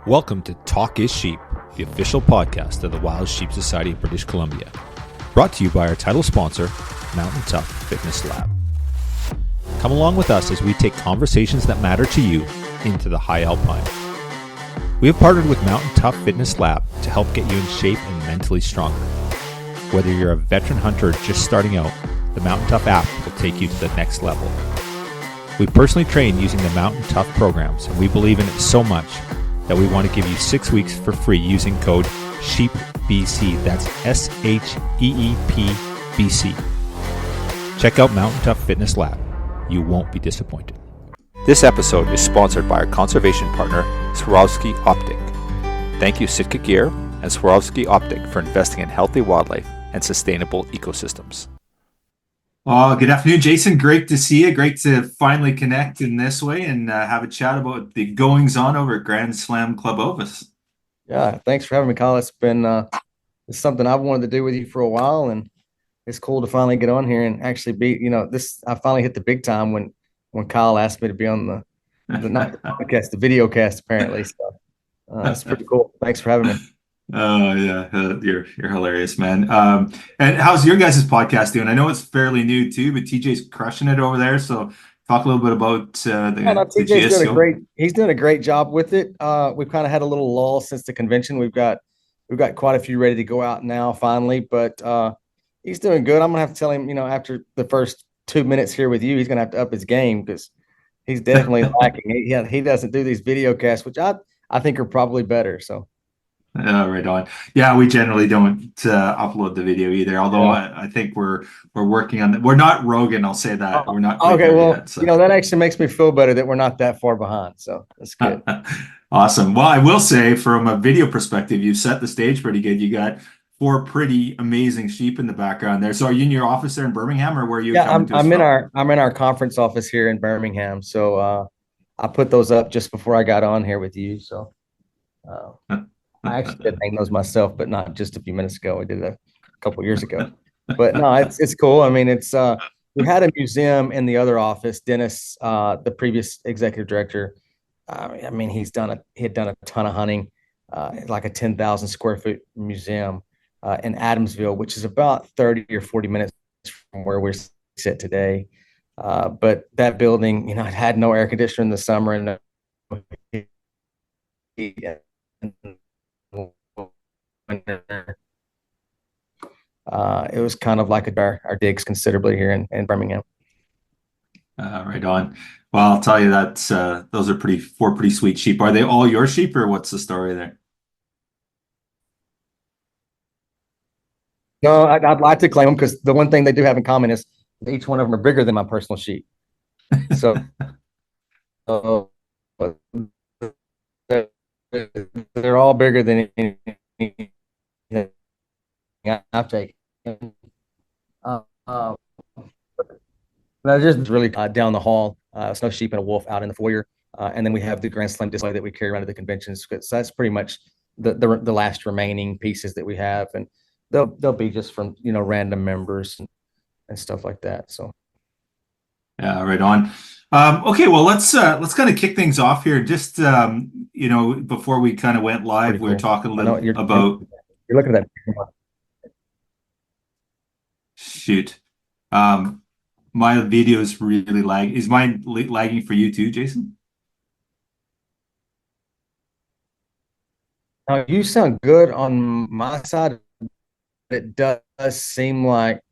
Welcome to Talk is Sheep, the official podcast of the Wild Sheep Society of British Columbia. Brought to you by our title sponsor, Mountain Tough Fitness Lab. Come along with us as we take conversations that matter to you into the high alpine. We have partnered with Mountain Tough Fitness Lab to help get you in shape and mentally stronger. Whether you're a veteran hunter or just starting out, the Mountain Tough app will take you to the next level. We personally train using the Mountain Tough programs, and we believe in it so much that we want to give you 6 weeks for free using code SHEEPBC. That's SHEEPBC. Check out Mountain Tough Fitness Lab. You won't be disappointed. This episode is sponsored by our conservation partner, Swarovski Optic. Thank you, Sitka Gear and Swarovski Optic, for investing in healthy wildlife and sustainable ecosystems. Oh, good afternoon, Jason. Great to see you. Great to finally connect in this way and have a chat about the goings-on over at Grand Slam Club Ovis. Yeah, thanks for having me, Kyle. It's been it's something I've wanted to do with you for a while, and it's cool to finally get on here and actually be. I finally hit the big time when Kyle asked me to be on the not the podcast, the video cast, apparently. So it's pretty cool. Thanks for having me. Oh yeah, you're hilarious, man. And how's your guys' podcast doing? I know it's fairly new too, but TJ's crushing it over there. So talk a little bit about the TJ's GSCO. He's doing a great job with it. We've kind of had a little lull since the convention. We've got quite a few ready to go out now finally, but he's doing good. I'm gonna have to tell him, after the first 2 minutes here with you, he's gonna have to up his game because he's definitely lacking. He doesn't do these video casts, which I think are probably better. So. Right on. Yeah, we generally don't upload the video either. Although I think we're working on that. We're not Rogan. I'll say that we're not. Quite there yet, so. That actually makes me feel better that we're not that far behind. So that's good. Awesome. Well, I will say, from a video perspective, you set the stage pretty good. You got 4 pretty amazing sheep in the background there. So, are you in your office there in Birmingham, or where are you? Yeah, I'm in our conference office here in Birmingham. So I put those up just before I got on here with you. So. I actually did hang those myself, but not just a few minutes ago. I did it a couple years ago. But no, it's cool. I mean, it's we had a museum in the other office. Dennis, the previous executive director, I mean, he had done a ton of hunting, like a 10,000 square foot museum in Adamsville, which is about 30 or 40 minutes from where we sit today. But that building, it had no air conditioner in the summer, and it was kind of like our digs considerably here in Birmingham. Right on. Well, I'll tell you that those are 4 pretty sweet sheep. Are they all your sheep, or what's the story there? No, I'd like to claim them, because the one thing they do have in common is each one of them are bigger than my personal sheep. So they're all bigger than anything I've taken. Just really down the hall. Snow sheep and a wolf out in the foyer, and then we have the Grand Slam display that we carry around to the conventions. So that's pretty much the last remaining pieces that we have, and they'll be just from random members and stuff like that. So. Yeah, right on. Okay, well, let's kind of kick things off here. Just before we kind of went live, we were talking a little about. You're looking at that. Shoot, my video is really lagging. Is mine lagging for you too, Jason? Now, you sound good on my side. It does seem like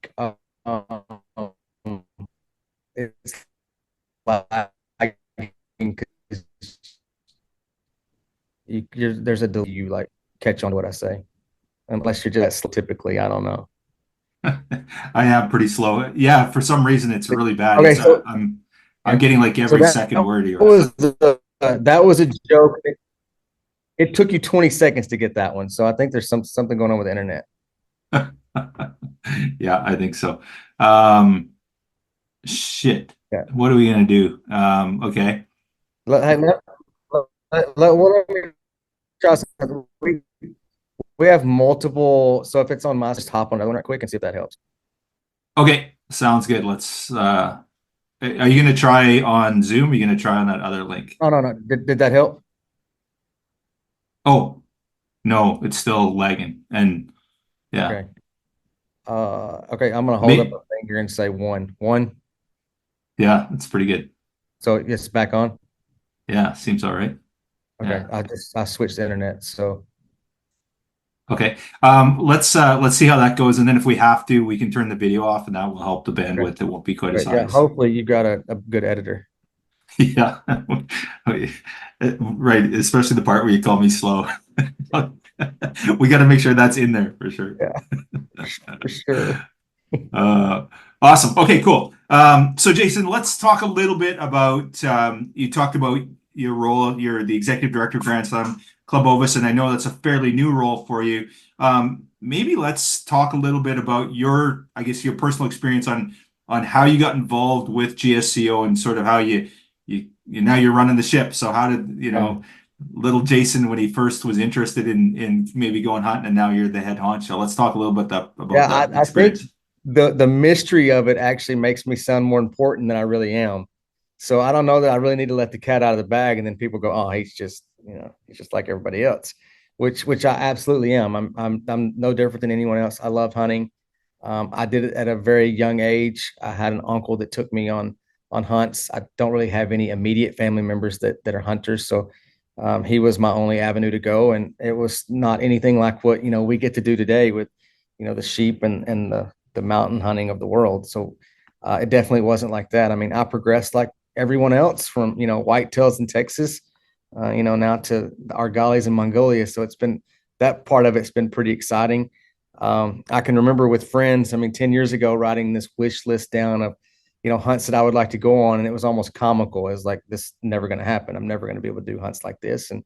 it's there's a delay. You like catch on to what I say, unless you're just typically. I don't know. I am pretty slow. Yeah, for some reason it's really bad. Okay, so I'm getting like every second word here. That was a joke. It took you 20 seconds to get that one, so I think there's something going on with the internet. Yeah, I think so. Shit. Yeah. What are we gonna do? Okay. We have multiple, so if it's on my, just hop on it right quick and see if that helps. Okay, sounds good. Let's are you gonna try on Zoom? Are you gonna try on that other link? No. Did that help? Oh, no, it's still lagging. And yeah, Okay. Okay, I'm gonna hold up me, a finger and say one. One. yeah, it's pretty good. So it's back on. Yeah, seems all right. Okay. Yeah. I switched the internet. So Okay. Let's see how that goes. And then if we have to, we can turn the video off and that will help the okay. bandwidth. It won't be quite as Okay. high Yeah. as Hopefully you've got a good editor. yeah. Right. Especially the part where you call me slow. We got to make sure that's in there for sure. Yeah, for sure. Uh, awesome. Okay, cool. So Jason, let's talk a little bit about you talked about your role. You're the executive director of Grand Slam Club Ovis, and I know that's a fairly new role for you. Maybe let's talk a little bit about your, I guess, your personal experience on how you got involved with GSCO and sort of how you now you're running the ship. So how did Yeah. little Jason when he first was interested in maybe going hunting, and now you're the head honcho. Let's talk a little bit about Yeah, that I think experience. the mystery of it actually makes me sound more important than I really am. So I don't know that I really need to let the cat out of the bag, and then people go, "Oh, he's just he's just like everybody else," which I absolutely am. I'm no different than anyone else. I love hunting. I did it at a very young age. I had an uncle that took me on hunts. I don't really have any immediate family members that are hunters, so he was my only avenue to go, and it was not anything like what we get to do today with the sheep and the mountain hunting of the world. So it definitely wasn't like that. I mean, I progressed like everyone else from whitetails in Texas, now to the argalis in Mongolia. So it's been that part of it's been pretty exciting. I can remember with friends, I mean, 10 years ago, writing this wish list down of hunts that I would like to go on, and it was almost comical. It was like, this never going to happen. I'm never going to be able to do hunts like this. And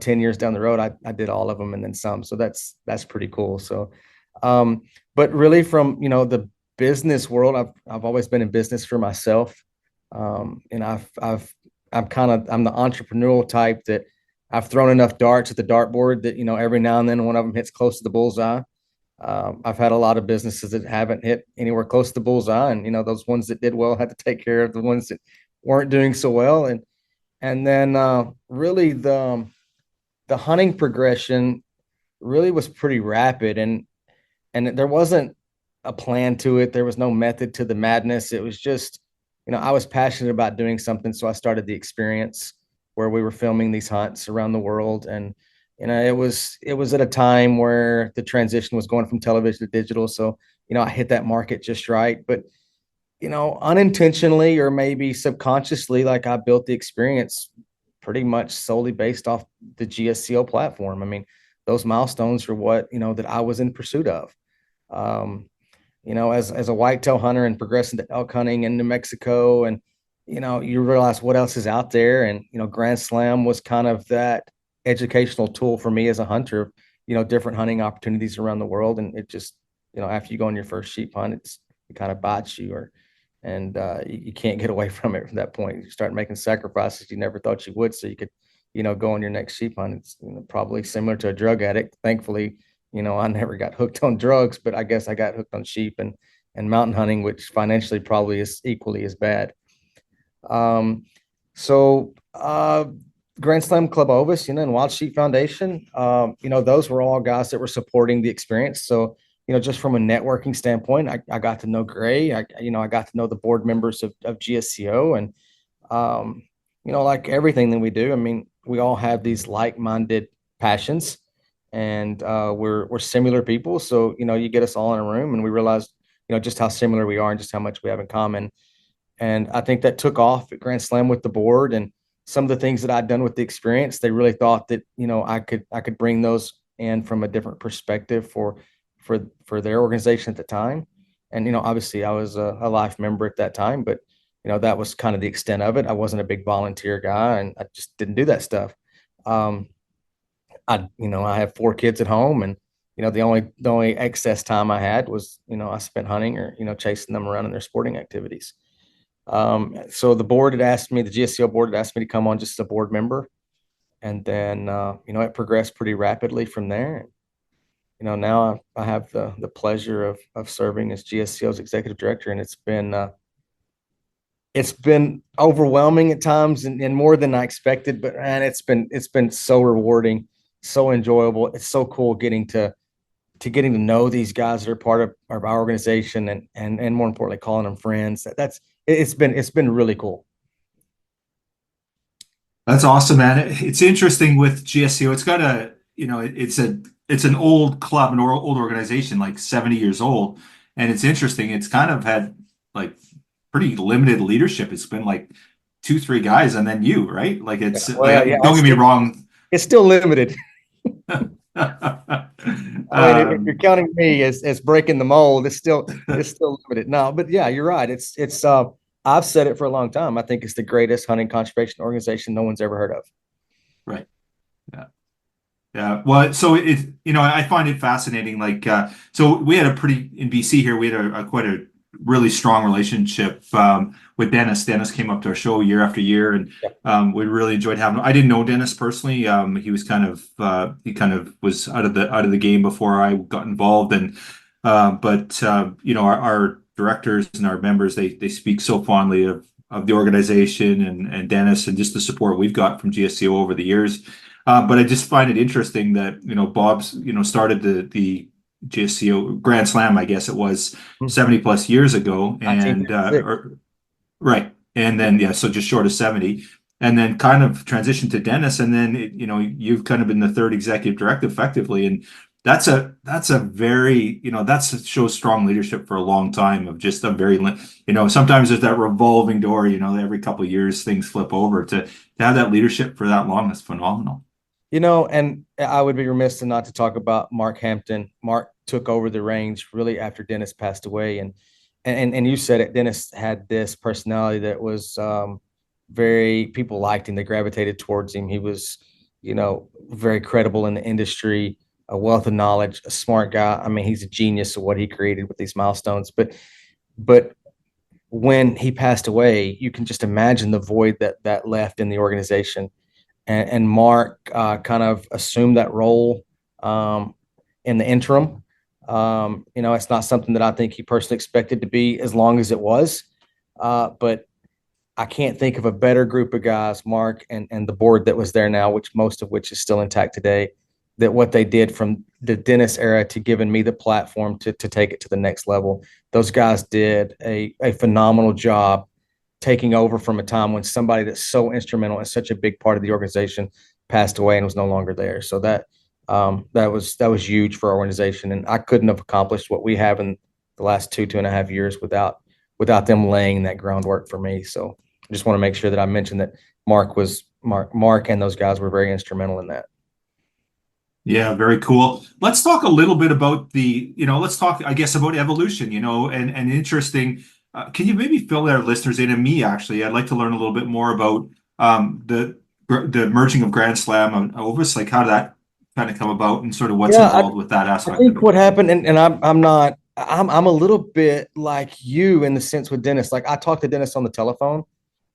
10 years down the road, I did all of them and then some. So that's pretty cool. So, but really from, the business world, I've always been in business for myself. And I'm the entrepreneurial type that I've thrown enough darts at the dartboard that, every now and then one of them hits close to the bullseye. I've had a lot of businesses that haven't hit anywhere close to the bullseye. And, those ones that did well had to take care of the ones that weren't doing so well. And then really the hunting progression really was pretty rapid, and there wasn't a plan to it. There was no method to the madness. It was just, I was passionate about doing something, so I started the experience where we were filming these hunts around the world. And it was at a time where the transition was going from television to digital, so I hit that market just right. But unintentionally or maybe subconsciously, like, I built the experience pretty much solely based off the GSCO platform. I mean, those milestones are what, that I was in pursuit of. Um, as a whitetail hunter and progressing to elk hunting in New Mexico, and, you realize what else is out there. And, Grand Slam was kind of that educational tool for me as a hunter, different hunting opportunities around the world. And it just, after you go on your first sheep hunt, it kind of bites you, and you can't get away from it from that point. You start making sacrifices you never thought you would, so you could, go on your next sheep hunt. It's probably similar to a drug addict. Thankfully, I never got hooked on drugs, but I guess I got hooked on sheep and mountain hunting, which financially probably is equally as bad. Um, so Grand Slam Club Ovis, and Wild Sheep Foundation, those were all guys that were supporting the experience. So, just from a networking standpoint, I got to know Gray. I got to know the board members of GSCO, and like everything that we do, I mean, we all have these like-minded passions, and we're similar people. So, you get us all in a room, and we realize, just how similar we are and just how much we have in common. And I think that took off at Grand Slam with the board, and some of the things that I'd done with the experience. They really thought that, I could bring those in from a different perspective for their organization at the time. And, obviously I was a life member at that time, but, that was kind of the extent of it. I wasn't a big volunteer guy, and I just didn't do that stuff. Um, I have 4 kids at home, and, the only excess time I had was, I spent hunting or, chasing them around in their sporting activities. So the board had asked me, the GSCO board had asked me to come on just as a board member. And then, it progressed pretty rapidly from there. Now I have the pleasure of serving as GSCO's executive director, and it's been overwhelming at times, and more than I expected, but man, it's been so rewarding. so enjoyable. It's so cool getting to know these guys that are part of our organization, and more importantly, calling them friends. It's been really cool. That's awesome, man. It's interesting with GSCO. It's got it's an old club, an old organization, like 70 years old. And it's interesting. It's kind of had like pretty limited leadership. It's been like two, three guys and then you, right? Like it's Well, yeah, don't get me wrong. it's still limited. Um, I mean, if you're counting me as breaking the mold, it's still limited. No, but yeah, you're right. It's I've said it for a long time. I think it's the greatest hunting conservation organization no one's ever heard of. right. Yeah. Yeah. Well, so I find it fascinating. Like, so we had in BC here, we had quite a really strong relationship with Dennis. Dennis came up to our show year after year, and we really enjoyed having him. I didn't know Dennis personally. He was he kind of was out of the game before I got involved, and but our directors and our members, they speak so fondly of the organization and Dennis and just the support we've got from GSCO over the years. But I just find it interesting that Bob's started the GSCO Grand Slam, I guess it was 70 plus years ago, and right, and then so just short of 70, and then kind of transitioned to Dennis, and then you've kind of been the third executive director effectively, and that's a very that shows strong leadership for a long time of just a very sometimes there's that revolving door, every couple of years things flip over. To have that leadership for that long is phenomenal. And I would be remiss not to talk about Mark Hampton. Mark took over the reins really after Dennis passed away, and you said it. Dennis had this personality that was very, people liked him. They gravitated towards him. He was, very credible in the industry, a wealth of knowledge, a smart guy. I mean, he's a genius of what he created with these milestones. But when he passed away, you can just imagine the void that left in the organization. And Mark kind of assumed that role in the interim. It's not something that I think he personally expected to be as long as it was. But I can't think of a better group of guys, Mark and the board that was there now, which most of which is still intact today, that what they did from the Dennis era to giving me the platform to take it to the next level. Those guys did a phenomenal job taking over from a time when somebody that's so instrumental and such a big part of the organization passed away and was no longer there. So that was huge for our organization, and I couldn't have accomplished what we have in the last 2.5 years without them laying that groundwork for me. So I just want to make sure that I mentioned that Mark and those guys were very instrumental in that. Yeah, very cool. Let's talk a little bit about let's talk, I guess, about evolution, and interesting. Can you maybe fill our listeners in, and me actually? I'd like to learn a little bit more about the merging of Grand Slam and Ovis. Like, how did that kind of come about, and sort of what's involved with that aspect? I think what happened, and I'm a little bit like you in the sense with Dennis. Like, I talked to Dennis on the telephone,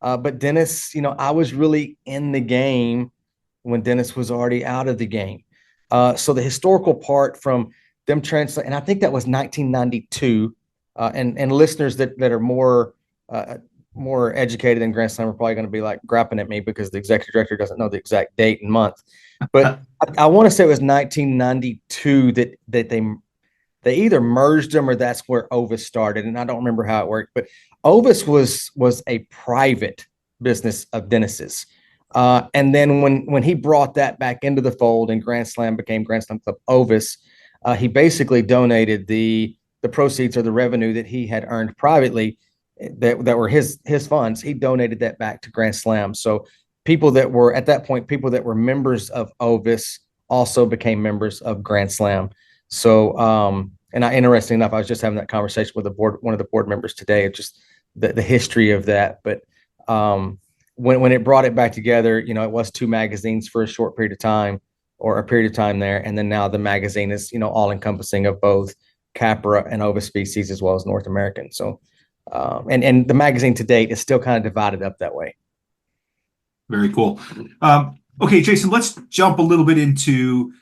but Dennis, I was really in the game when Dennis was already out of the game. So the historical part from them translate, and I think that was 1992. And listeners that are more educated than Grand Slam are probably going to be like grappling at me because the executive director doesn't know the exact date and month. But I want to say it was 1992 that they either merged them or that's where Ovis started. And I don't remember how it worked, but Ovis was a private business of Dennis's. And then when he brought that back into the fold and Grand Slam became Grand Slam Club Ovis, he basically donated the proceeds or the revenue that he had earned privately that were his funds. He donated that back to Grand Slam. So people that were at that point, people that were members of Ovis also became members of Grand Slam. So, interesting enough, I was just having that conversation with one of the board members today, just the history of that. But when it brought it back together, it was two magazines for a short period of time or a period of time there. And then now the magazine is, all encompassing of both Capra and Ovis species as well as North American. So, and the magazine to date is still kind of divided up that way. Very cool. Okay, Jason, let's jump a little bit into,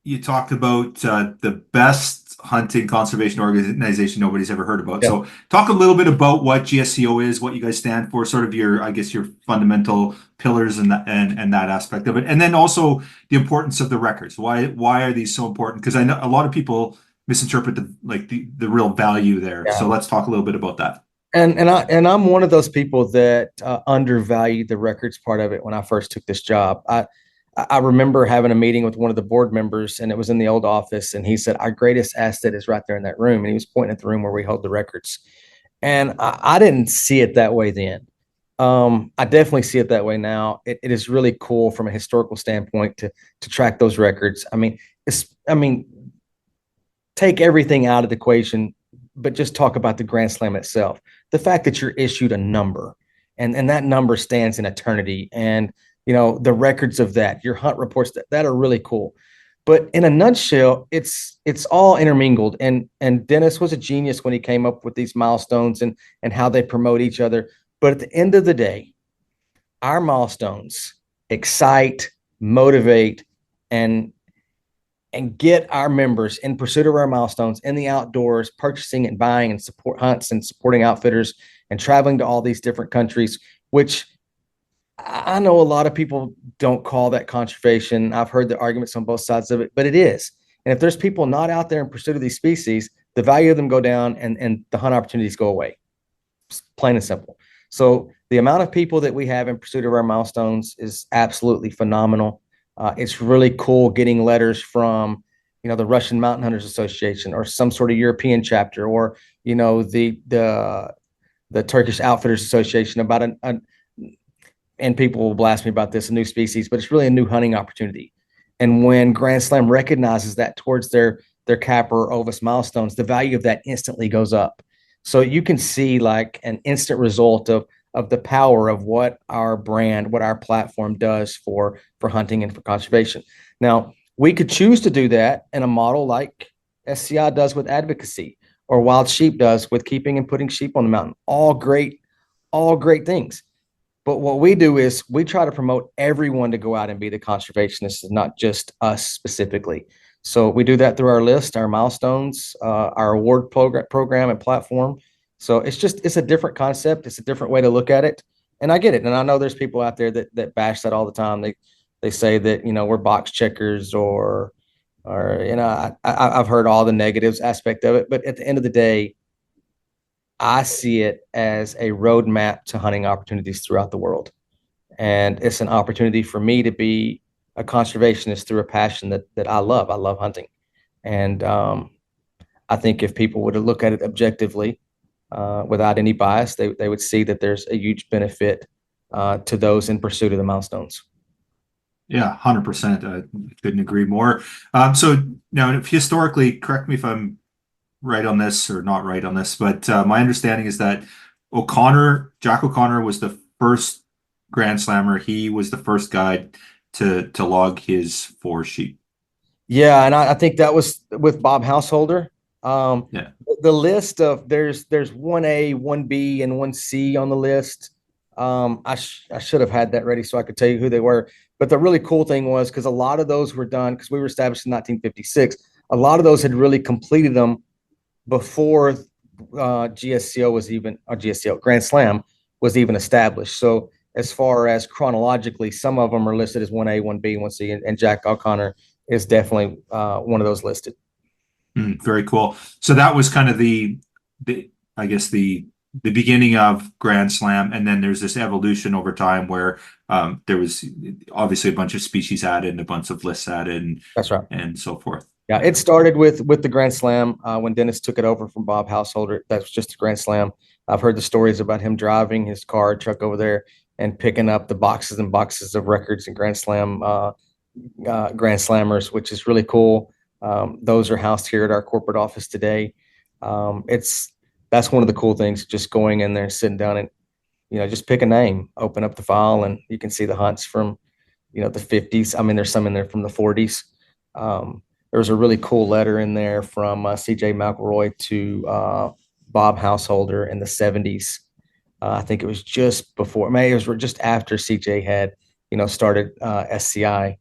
you talked about the best hunting conservation organization nobody's ever heard about. Yeah. So talk a little bit about what GSCO is, what you guys stand for, sort of your, I guess, your fundamental pillars and that aspect of it. And then also the importance of the records. Why are these so important? Because I know a lot of people misinterpret the real value there. Yeah. So let's talk a little bit about that. I'm one of those people that undervalued the records part of it when I first took this job. I remember having a meeting with one of the board members, and it was in the old office, and he said, our greatest asset is right there in that room. And he was pointing at the room where we hold the records. And I didn't see it that way then. I definitely see it that way now. It is really cool from a historical standpoint to track those records. I mean, take everything out of the equation, but just talk about the Grand Slam itself. The fact that you're issued a number, and that number stands in eternity, and the records of that, your hunt reports that are really cool. But in a nutshell, it's all intermingled. And Dennis was a genius when he came up with these milestones and how they promote each other. But at the end of the day, our milestones excite, motivate, and get our members in pursuit of our milestones in the outdoors, purchasing and buying and support hunts and supporting outfitters and traveling to all these different countries, which I know a lot of people don't call that conservation. I've heard the arguments on both sides of it, but it is. And if there's people not out there in pursuit of these species, the value of them go down and the hunt opportunities go away. It's plain and simple. So the amount of people that we have in pursuit of our milestones is absolutely phenomenal. It's really cool getting letters from, the Russian Mountain Hunters Association or some sort of European chapter, or, the Turkish Outfitters Association about and people will blast me about this, a new species, but it's really a new hunting opportunity. And when Grand Slam recognizes that towards their Capper or Ovis milestones, the value of that instantly goes up. So you can see like an instant result of the power of what our brand, what our platform does for hunting and for conservation. Now, we could choose to do that in a model like SCI does with advocacy, or Wild Sheep does with keeping and putting sheep on the mountain. All great things. But what we do is we try to promote everyone to go out and be the conservationists, not just us specifically. So we do that through our list, our milestones, our award program and platform. So it's a different concept. It's a different way to look at it. And I get it. And I know there's people out there that bash that all the time. They say that, we're box checkers or I've heard all the negatives aspect of it. But at the end of the day, I see it as a roadmap to hunting opportunities throughout the world. And it's an opportunity for me to be a conservationist through a passion that I love. I love hunting. And I think if people were to look at it objectively, without any bias, they would see that there's a huge benefit to those in pursuit of the milestones. Yeah, 100%. Couldn't agree more. So now, historically, correct me if I'm right on this or not right on this, but my understanding is that Jack O'Connor was the first Grand Slammer. He was the first guy to log his 4 sheep. Yeah, and I think that was with Bob Householder. Yeah. The list of there's 1A, 1B, and 1C on the list. I should have had that ready so I could tell you who they were. But the really cool thing was, because a lot of those were done, because we were established in 1956, a lot of those had really completed them before GSCO was even, or GSCO, Grand Slam was even established. So as far as chronologically, some of them are listed as 1A, 1B, 1C, and Jack O'Connor is definitely one of those listed. Very cool. So that was kind of the beginning of Grand Slam, and then there's this evolution over time where there was obviously a bunch of species added and a bunch of lists added, and that's right, and so forth. Yeah, it started with the Grand Slam when Dennis took it over from Bob Householder. That was just the Grand Slam. I've heard the stories about him driving his car truck over there and picking up the boxes and boxes of records and Grand Slam Grand Slammers, which is really cool. Those are housed here at our corporate office today. That's one of the cool things, just going in there, sitting down and, just pick a name, open up the file, and you can see the hunts from, the 50s. I mean, there's some in there from the 40s. There was a really cool letter in there from CJ McElroy to Bob Householder in the 70s. I think it was just before, maybe it was just after CJ had, started SCI.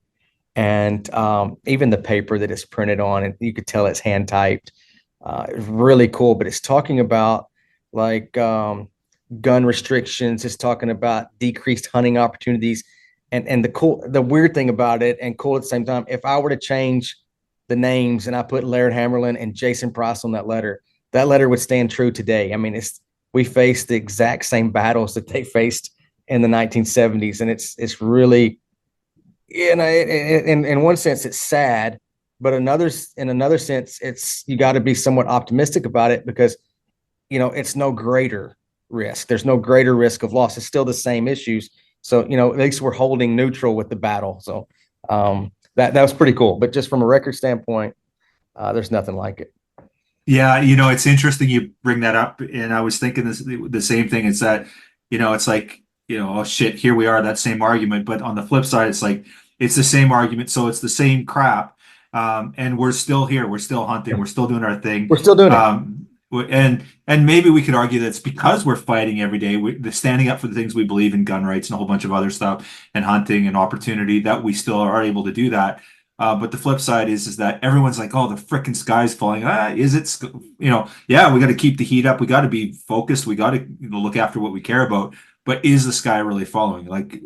And even the paper that it's printed on, and you could tell it's hand typed. It's really cool, but it's talking about like gun restrictions. It's talking about decreased hunting opportunities. And the weird thing about it, and cool at the same time, if I were to change the names and I put Laird Hammerlin and Jason Price on that letter would stand true today. I mean, we faced the exact same battles that they faced in the 1970s, and it's really, in one sense it's sad, but in another sense it's, you got to be somewhat optimistic about it, because it's no greater risk. There's no greater risk of loss. It's still the same issues. So, at least we're holding neutral with the battle. So that was pretty cool. But just from a record standpoint, there's nothing like it. Yeah, it's interesting you bring that up, and I was thinking the same thing. It's that, it's like, oh shit, here we are, that same argument. But on the flip side, it's like it's the same argument, so it's the same crap. And we're still here, we're still hunting, we're still doing our thing. We're still doing it. And maybe we could argue that it's because we're fighting every day, the standing up for the things we believe in, gun rights and a whole bunch of other stuff, and hunting and opportunity, that we still are able to do that. But the flip side is that everyone's like, oh, the frickin' sky's falling. Is it? Yeah, we got to keep the heat up. We got to be focused. We got to look after what we care about. But is the sky really falling? Like,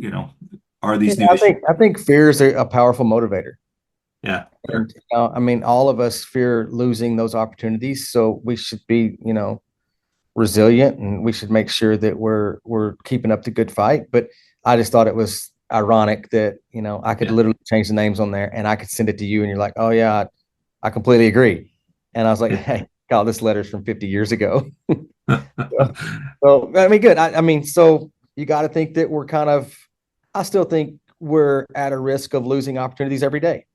are these new issues? I think fear is a powerful motivator. Yeah. And, I mean, all of us fear losing those opportunities. So we should be, resilient, and we should make sure that we're keeping up the good fight. But I just thought it was ironic that, I could literally change the names on there and I could send it to you and you're like, oh yeah, I completely agree. And I was like, hey, God, this letter's from 50 years ago. So, I mean, good. I mean, so you got to think that I still think we're at a risk of losing opportunities every day.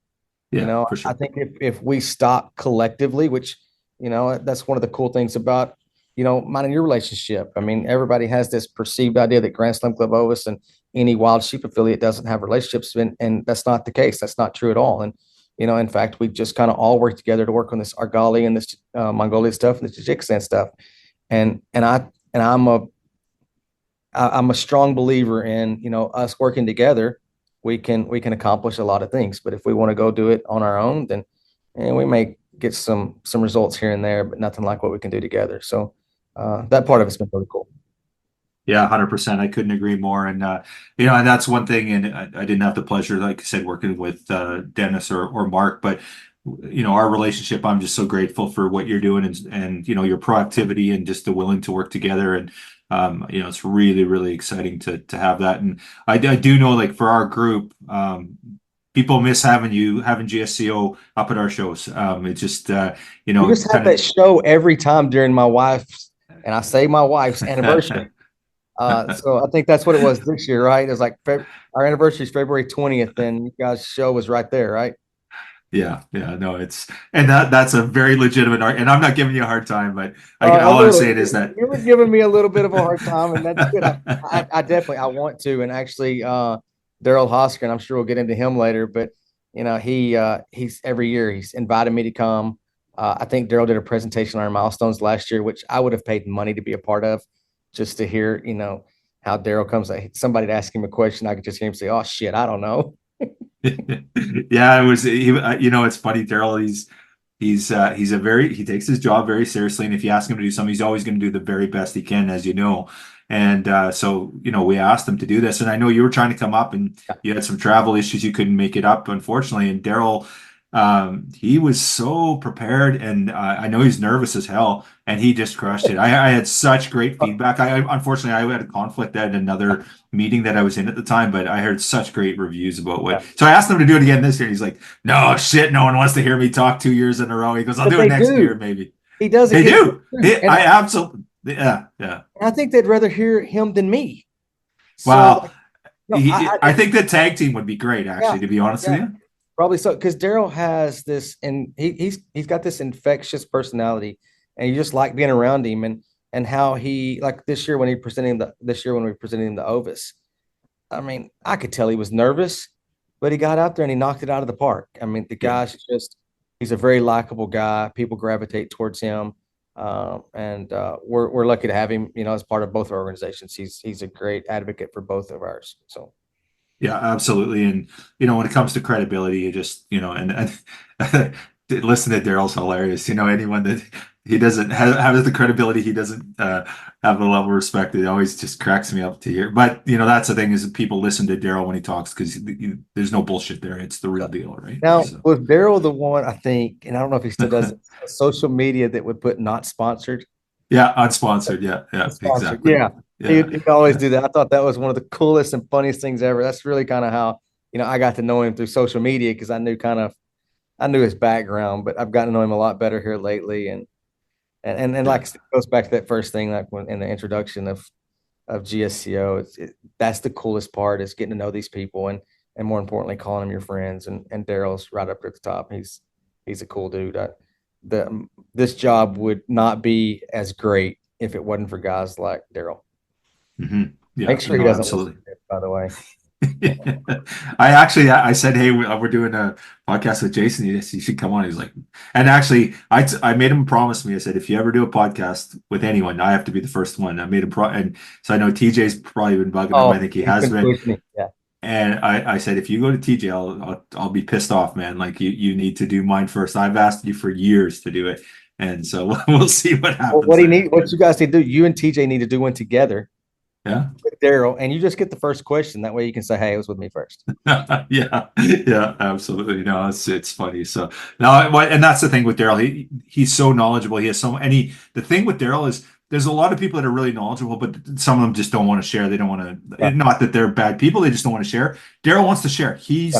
Yeah, for sure. I think if we stop collectively, which, that's one of the cool things about, mine and your relationship. I mean, everybody has this perceived idea that Grand Slam Club Ovis and any wild sheep affiliate doesn't have relationships, and that's not the case. That's not true at all. And, in fact, we just kind of all work together to work on this Argali and this Mongolia stuff and this Tajikistan stuff. And I'm a strong believer in, us working together. We can accomplish a lot of things, but if we want to go do it on our own, then we may get some results here and there, but nothing like what we can do together. So that part of it's been really cool. Yeah, 100%. I couldn't agree more. And, and that's one thing. And I didn't have the pleasure, like I said, working with Dennis or Mark, but, our relationship, I'm just so grateful for what you're doing and your proactivity and just the willing to work together. And, it's really, really exciting to have that. And I do know, like, for our group, people miss having GSCO up at our shows. It just, we just have that show every time during my wife's, and I say my wife's anniversary. So I think that's what it was this year, right? It was like our anniversary is February 20th, and you guys' show was right there, right? Yeah, no, that's a very legitimate and I'm not giving you a hard time, but all I'm saying is that you were giving me a little bit of a hard time, and that's good. I definitely want to, and actually, Daryl Hosker, and I'm sure we'll get into him later, but he's every year he's invited me to come. I think Daryl did a presentation on our milestones last year, which I would have paid money to be a part of, just to hear, how Daryl comes. Somebody to ask him a question, I could just hear him say, "Oh shit, I don't know." Yeah, it was. It's funny. Daryl, he takes his job very seriously, and if you ask him to do something, he's always going to do the very best he can, as you know. And so we asked him to do this, and I know you were trying to come up, and you had some travel issues, you couldn't make it up, unfortunately. And Daryl, he was so prepared, and I know he's nervous as hell, and he just crushed it. I had such great feedback. Unfortunately, I had a conflict at another meeting that I was in at the time, but I heard such great reviews about what. So I asked him to do it again this year, and he's like, "No shit, no one wants to hear me talk 2 years in a row." He goes, "I'll do it next year, maybe." He does. They do. I absolutely. Yeah. I think they'd rather hear him than me. Wow. I think the tag team would be great, actually, to be honest with you. Probably so, because Daryl has this, and he's got this infectious personality, and you just like being around him, and how he, like this year when we presented him the Ovis. I mean, I could tell he was nervous, but he got out there and he knocked it out of the park. I mean, the guy's he's a very likable guy. People gravitate towards him, and we're lucky to have him, as part of both our organizations. He's a great advocate for both of ours. So. Yeah, absolutely. And, when it comes to credibility, you just, and listen to Daryl's hilarious. Anyone that he doesn't have the credibility. He doesn't have the level of respect. It always just cracks me up to hear. But that's the thing is that people listen to Daryl when he talks because there's no bullshit there. It's the real deal, right? Now, So. was Daryl the one, I think, and I don't know if he still does it, social media that would put not sponsored? Yeah, unsponsored. Yeah, Sponsored. exactly. Yeah. Yeah. He'd always do that. I thought that was one of the coolest and funniest things ever. That's really kind of how, I got to know him through social media because I knew his background, but I've gotten to know him a lot better here lately. And like it goes back to that first thing, like when in the introduction of GSCO, that's the coolest part is getting to know these people and more importantly, calling them your friends. And Daryl's right up at the top. He's a cool dude. This job would not be as great if it wasn't for guys like Daryl. Mm-hmm. Yeah, Make sure he doesn't absolutely. listen to it, by the way. I said, hey, we're doing a podcast with Jason. You should come on. He's like, and actually, I made him promise me. I said, if you ever do a podcast with anyone, I have to be the first one. I made him and so I know TJ's probably been bugging him. I think he has been. Yeah. And I said, if you go to TJ, I'll be pissed off, man. Like you need to do mine first. I've asked you for years to do it, and so we'll see what happens. What you guys need to do? You and TJ need to do one together. Yeah. With Daryl, and you just get the first question. That way you can say, hey, it was with me first. Yeah, absolutely. No, it's funny. So now, and that's the thing with Daryl. He's so knowledgeable. He has the thing with Daryl is there's a lot of people that are really knowledgeable, but some of them just don't want to share. They don't want to, Yeah. Not that they're bad people, they just don't want to share. Daryl wants to share. He's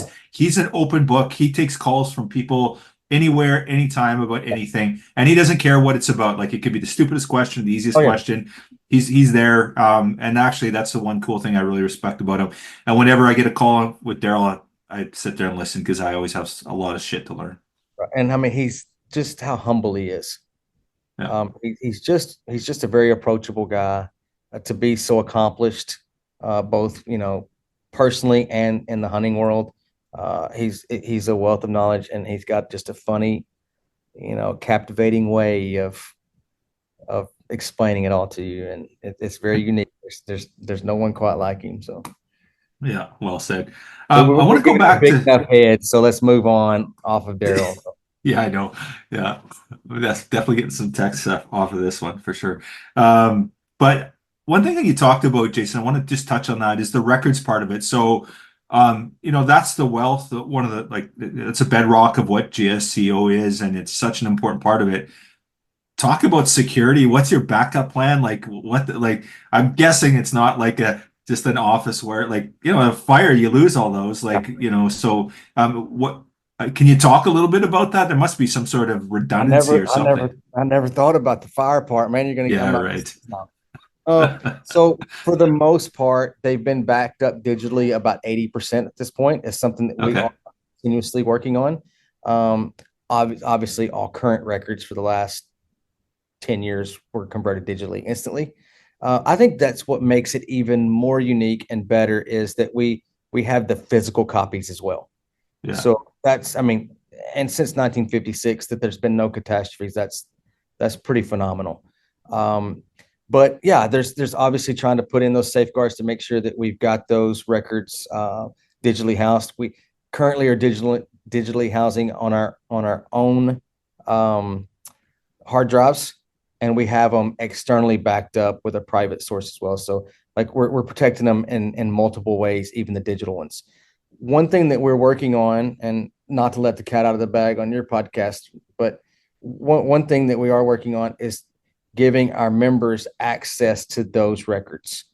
an open book. He takes calls from people anywhere, anytime about anything, and he doesn't care what it's about. Like it could be the stupidest question, the easiest question. He's there. And actually that's the one cool thing I really respect about him. And whenever I get a call with Daryl, I sit there and listen because I always have a lot of shit to learn. And I mean, he's just how humble he is. Yeah. He's just a very approachable guy to be so accomplished, both personally and in the hunting world. He's a wealth of knowledge, and he's got just a funny, captivating way of explaining it all to you, and it's very unique. There's no one quite like him. So yeah, well said. I want to go back to enough head. So let's move on off of Daryl. Yeah, I know. Yeah, that's definitely getting some text stuff off of this one for sure. But one thing that you talked about, Jason, I want to just touch on that is the records part of it. So, that's the wealth. One of the it's a bedrock of what GSCO is, and it's such an important part of it. Talk about security. What's your backup plan? I'm guessing it's not like just an office where a fire, you lose all those. So what? Can you talk a little bit about that? There must be some sort of redundancy or something. I never thought about the fire part, man. You're going to get right. So for the most part, they've been backed up digitally about 80% at this point. It's something that we are continuously working on. Obviously, all current records for the last 10 years were converted digitally instantly. I think that's what makes it even more unique and better is that we have the physical copies as well. Yeah. So and since 1956 that there's been no catastrophes, that's pretty phenomenal. But yeah, there's obviously trying to put in those safeguards to make sure that we've got those records digitally housed. We currently are digitally housing on our own hard drives, and we have them externally backed up with a private source as well. So we're protecting them in multiple ways, even the digital ones. One thing that we're working on, and not to let the cat out of the bag on your podcast, but one thing that we are working on is giving our members access to those records.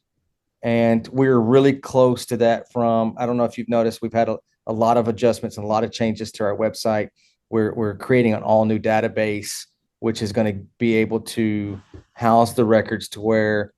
And we're really close to that I don't know if you've noticed, we've had a lot of adjustments and a lot of changes to our website. We're creating an all new database, which is going to be able to house the records to where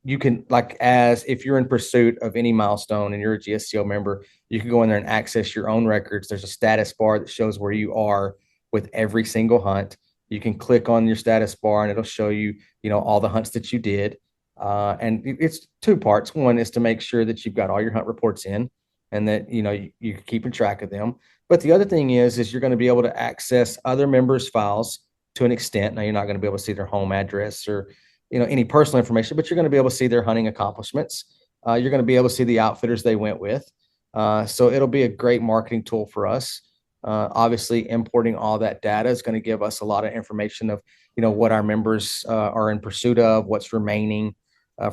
you can, if you're in pursuit of any milestone and you're a GSCO member, you can go in there and access your own records. There's a status bar that shows where you are with every single hunt. You can click on your status bar and it'll show you, all the hunts that you did. And it's two parts. One is to make sure that you've got all your hunt reports in and that, you're keeping track of them. But the other thing is you're going to be able to access other members' files to an extent. Now, you're not going to be able to see their home address or, any personal information, but you're going to be able to see their hunting accomplishments. You're going to be able to see the outfitters they went with. So it'll be a great marketing tool for us. Obviously, importing all that data is going to give us a lot of information of, what our members are in pursuit of, what's remaining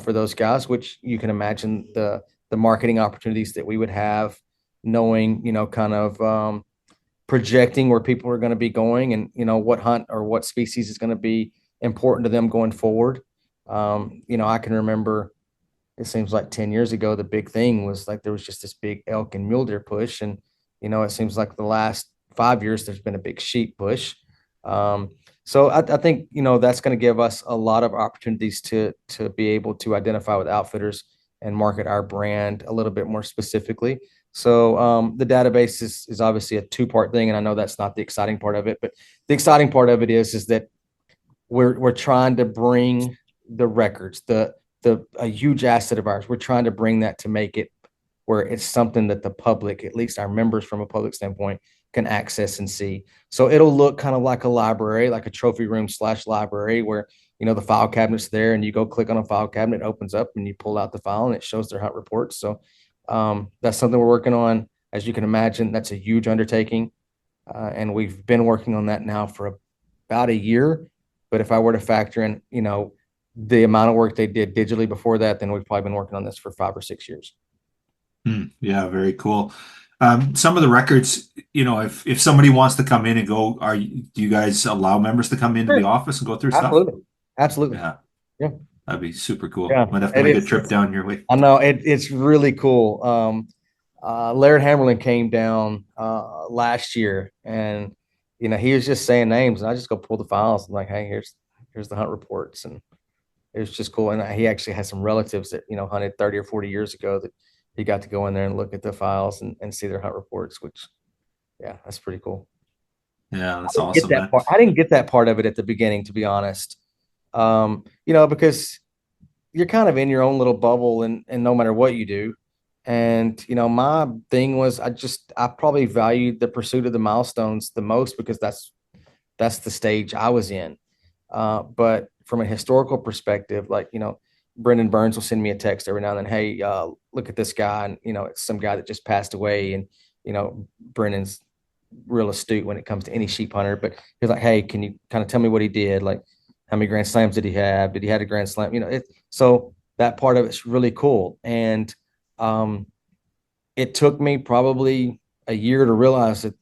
for those guys, which you can imagine the marketing opportunities that we would have, knowing, kind of projecting where people are going to be going and, what hunt or what species is going to be important to them going forward. I can remember, it seems like 10 years ago, the big thing was like there was just this big elk and mule deer push. And, it seems like the last 5 years, there's been a big sheep push. So I think, that's going to give us a lot of opportunities to be able to identify with outfitters and market our brand a little bit more specifically. So the database is obviously a two-part thing. And I know that's not the exciting part of it, but the exciting part of it is that we're trying to bring the records, a huge asset of ours. We're trying to bring that to make it where it's something that the public, at least our members from a public standpoint, can access and see. So it'll look kind of like a library, like a trophy room / library where, the file cabinet's there and you go click on a file cabinet, it opens up and you pull out the file and it shows their hunt reports. So that's something we're working on. As you can imagine, that's a huge undertaking. And we've been working on that now for about a year. But if I were to factor in, the amount of work they did digitally before that, then we've probably been working on this for 5 or 6 years. Yeah, very cool. Some of the records, if somebody wants to come in and go, do you guys allow members to come into the office and go through stuff? Absolutely. Yeah. That'd be super cool. Yeah. Might have to make a trip down your way. I know it's really cool. Laird Hammerlin came down last year, and he was just saying names, and I just go pull the files. I'm like, hey, here's the hunt reports, and it was just cool. And he actually had some relatives that hunted 30 or 40 years ago that he got to go in there and look at the files and see their hunt reports, which, yeah, that's pretty cool. Yeah, that's awesome. I didn't get that part of it at the beginning, to be honest. Because you're kind of in your own little bubble and no matter what you do. And, my thing was, I probably valued the pursuit of the milestones the most because that's the stage I was in. But from a historical perspective, like, Brendan Burns will send me a text every now and then. Hey, look at this guy. And, it's some guy that just passed away. And, Brendan's real astute when it comes to any sheep hunter, but he's like, hey, can you kind of tell me what he did? Like, how many Grand Slams did he have? Did he have a Grand Slam? So that part of it's really cool. And it took me probably a year to realize that,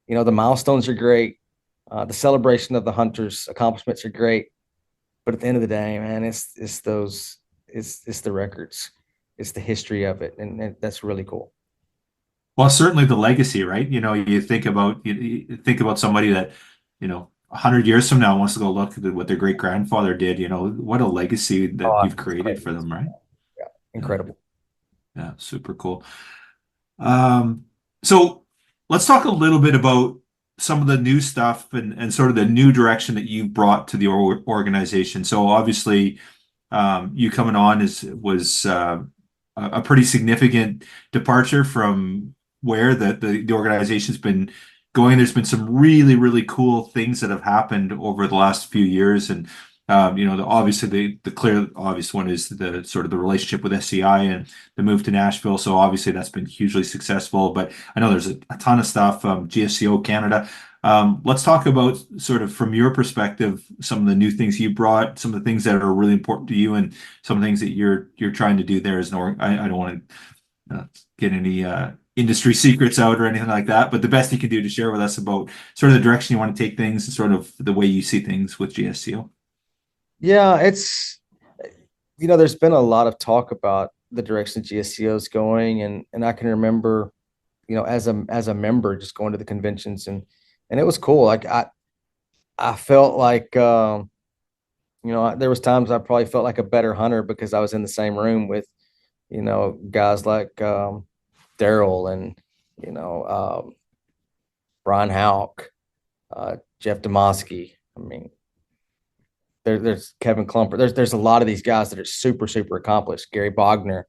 the milestones are great. The celebration of the hunters' accomplishments are great. But at the end of the day, man, it's the records. It's the history of it. And that's really cool. Well, certainly the legacy, right? You think about somebody that, 100 years from now wants to go look at what their great grandfather did. What a legacy that you've created for them, right? Yeah, incredible. Yeah, super cool. So let's talk a little bit about some of the new stuff and sort of the new direction that you brought to the organization. So obviously, you coming on was a pretty significant departure from where the organization's been going. There's been some really, really cool things that have happened over the last few years. And, obviously the clear obvious one is the sort of the relationship with SCI and the move to Nashville. So obviously that's been hugely successful, but I know there's a ton of stuff, GSCO Canada. Let's talk about sort of from your perspective, some of the new things you brought, some of the things that are really important to you and some of the things that you're trying to do there as an I don't want to get any industry secrets out or anything like that, but the best you can do to share with us about sort of the direction you want to take things and sort of the way you see things with GSCO. Yeah, it's, there's been a lot of talk about the direction GSCO is going. And I can remember, as a member, just going to the conventions and it was cool. Like I felt like, there was times I probably felt like a better hunter because I was in the same room with, guys like Daryl and, Brian Houck, Jeff Demosky. I mean, there's Kevin Klumper. There's a lot of these guys that are super, super accomplished. Gary Bogner,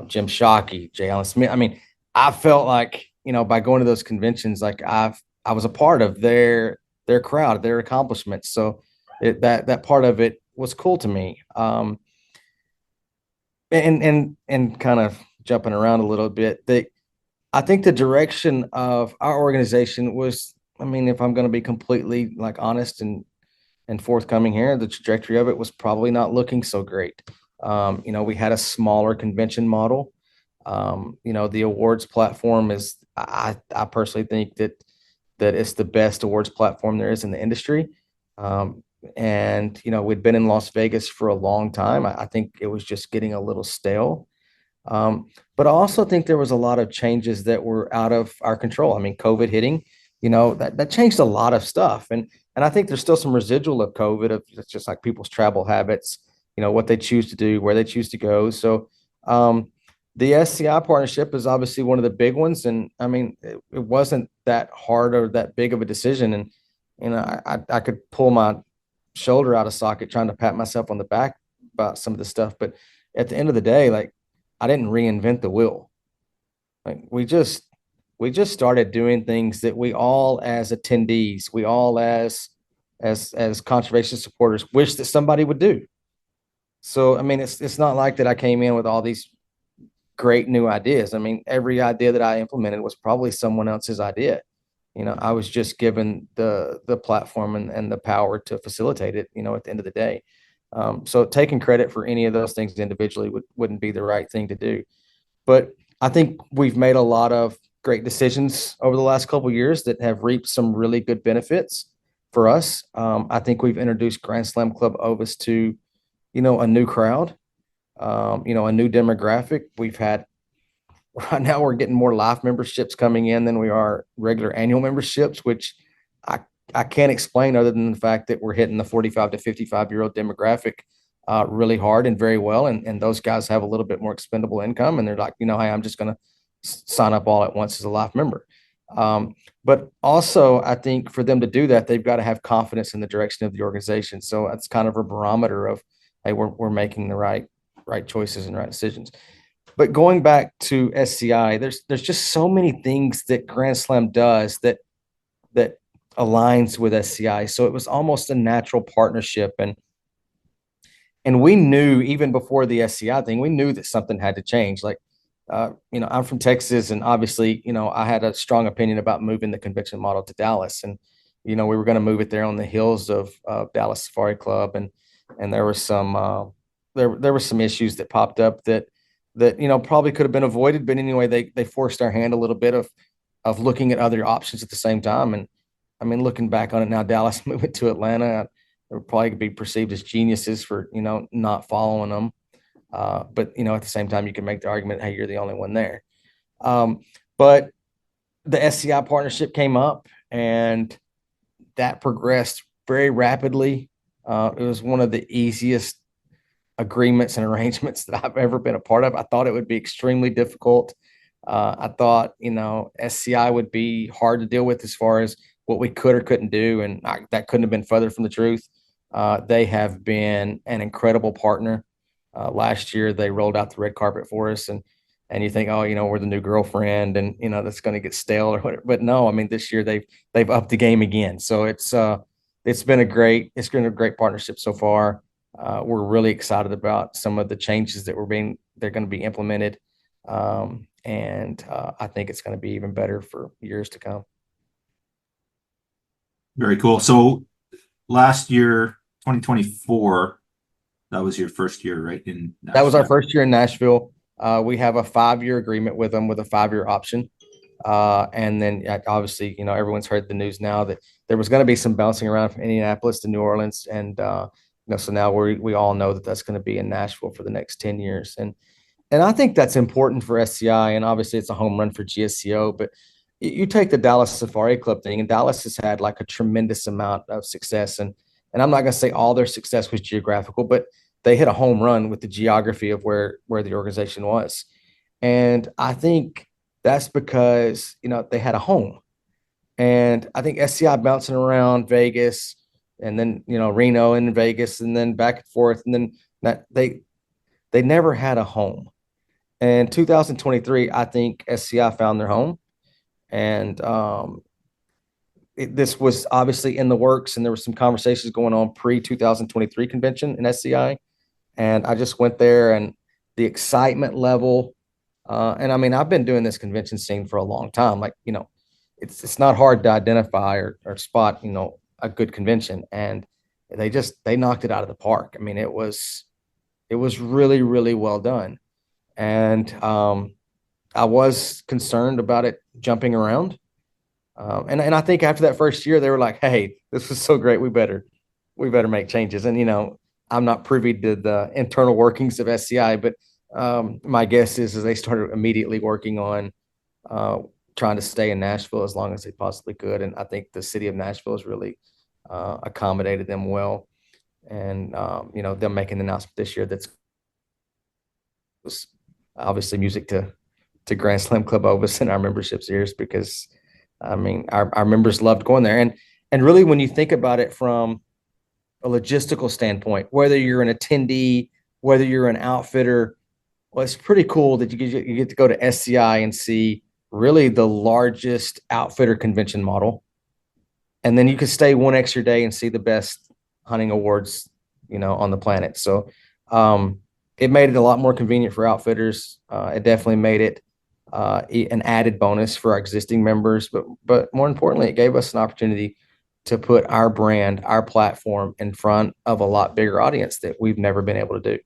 Jim Shockey, Jay Allen Smith. I mean, I felt like, by going to those conventions, like I was a part of their crowd, their accomplishments. So that part of it was cool to me. And kind of jumping around a little bit, I think the direction of our organization was, I mean, if I'm going to be completely like honest and forthcoming here, the trajectory of it was probably not looking so great. We had a smaller convention model. The awards platform is, I personally think that it's the best awards platform there is in the industry. We'd been in Las Vegas for a long time. I think it was just getting a little stale. But I also think there was a lot of changes that were out of our control. I mean, COVID hitting, that changed a lot of stuff. And I think there's still some residual of COVID of just like people's travel habits, what they choose to do, where they choose to go. So the SCI partnership is obviously one of the big ones. And I mean, it wasn't that hard or that big of a decision. And, I could pull my shoulder out of socket trying to pat myself on the back about some of the stuff. But at the end of the day, like, I didn't reinvent the wheel. Like we just started doing things that we all as attendees, we all as conservation supporters wish that somebody would do. So I mean, it's not like that I came in with all these great new ideas. I mean, every idea that I implemented was probably someone else's idea. I was just given the platform and the power to facilitate it, at the end of the day. So taking credit for any of those things individually wouldn't be the right thing to do. But I think we've made a lot of great decisions over the last couple of years that have reaped some really good benefits for us. I think we've introduced Grand Slam Club Ovis to, a new crowd, a new demographic. We've had right now we're getting more live memberships coming in than we are regular annual memberships, which I can't explain other than the fact that we're hitting the 45 to 55-year-old demographic really hard and very well. And those guys have a little bit more expendable income. And they're like, hey, I'm just going to sign up all at once as a life member. But also, I think for them to do that, they've got to have confidence in the direction of the organization. So that's kind of a barometer of, hey, we're making the right choices and right decisions. But going back to SCI, there's just so many things that Grand Slam does that aligns with SCI. So it was almost a natural partnership. And we knew even before the SCI thing, we knew that something had to change. Like, I'm from Texas, and obviously, I had a strong opinion about moving the convention model to Dallas. And, we were going to move it there on the hills of Dallas Safari Club. And there were some, there were some issues that popped up that probably could have been avoided. But anyway, they forced our hand a little bit of looking at other options at the same time. And I mean, looking back on it now, Dallas moving to Atlanta, they would probably be perceived as geniuses for, not following them. But, at the same time, you can make the argument, hey, you're the only one there. But the SCI partnership came up and that progressed very rapidly. It was one of the easiest agreements and arrangements that I've ever been a part of. I thought it would be extremely difficult. I thought, SCI would be hard to deal with as far as what we could or couldn't do. And that couldn't have been further from the truth. They have been an incredible partner. Last year, they rolled out the red carpet for us. And you think, oh, we're the new girlfriend and, that's going to get stale or whatever. But no, I mean, this year they've upped the game again. So it's been a great partnership so far. We're really excited about some of the changes that they're going to be implemented. And I think it's going to be even better for years to come. Very cool. So last year, 2024, that was your first year, right? That was our first year in Nashville. We have a 5-year agreement with them with a 5-year option. And then obviously, everyone's heard the news now that there was going to be some bouncing around from Indianapolis to New Orleans. And, so now we all know that that's going to be in Nashville for the next 10 years. And I think that's important for SCI. And obviously it's a home run for GSCO, but you take the Dallas Safari Club thing, and Dallas has had like a tremendous amount of success. And I'm not going to say all their success was geographical, but they hit a home run with the geography of where the organization was. And I think that's because, they had a home. And I think SCI bouncing around Vegas and then, Reno and Vegas and then back and forth. And then that they never had a home. And 2023, I think SCI found their home. And this was obviously in the works, and there were some conversations going on pre-2023 convention in SCI. And I just went there, and the excitement level And I mean, I've been doing this convention scene for a long time. Like, it's not hard to identify or spot, a good convention. And they knocked it out of the park. I mean, it was really, really well done. And I was concerned about it jumping around. And I think after that first year, they were like, "Hey, this was so great. We better make changes." And I'm not privy to the internal workings of SCI, but my guess is they started immediately working on trying to stay in Nashville as long as they possibly could. And I think the city of Nashville has really accommodated them well. And them making the announcement this year that's was obviously music to Grand Slam Club Ovis and our membership's ears, because I mean our members loved going there. And really, when you think about it from a logistical standpoint, whether you're an attendee, whether you're an outfitter, well, it's pretty cool that you get to go to SCI and see really the largest outfitter convention model. And then you could stay one extra day and see the best hunting awards, on the planet. So it made it a lot more convenient for outfitters. It definitely made it an added bonus for our existing members, but more importantly, it gave us an opportunity to put our brand, our platform in front of a lot bigger audience that we've never been able to do.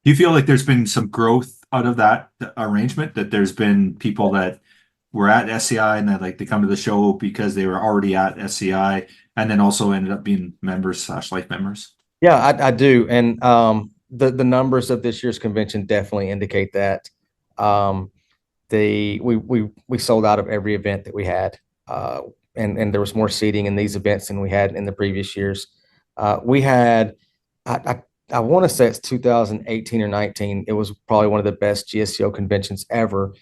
Do you feel like there's been some growth out of that arrangement, that there's been people that were at SCI and that they come to the show because they were already at SCI and then also ended up being members / life members? Yeah, I do. And the numbers of this year's convention definitely indicate that. We sold out of every event that we had. And there was more seating in these events than we had in the previous years. We had, I want to say it's 2018 or 19. It was probably one of the best GSCO conventions ever.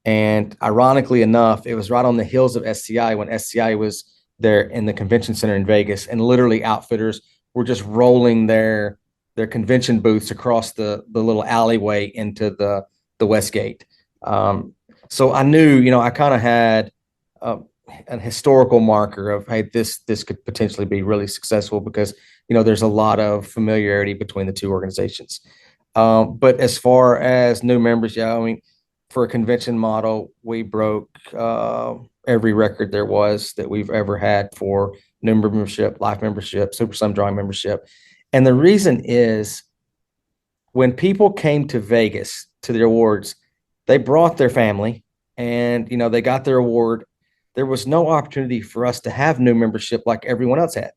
And ironically enough, it was right on the heels of SCI when SCI was there in the convention center in Vegas, and literally outfitters were just rolling their convention booths across the little alleyway into the West Gate. So I knew, I kind of had an historical marker of, hey, this could potentially be really successful because there's a lot of familiarity between the two organizations. But as far as new members, yeah, I mean, for a convention model, we broke every record there was that we've ever had for new membership, life membership, Super Sum Drawing membership. And the reason is, when people came to Vegas to the awards, they brought their family and, they got their award. There was no opportunity for us to have new membership like everyone else had.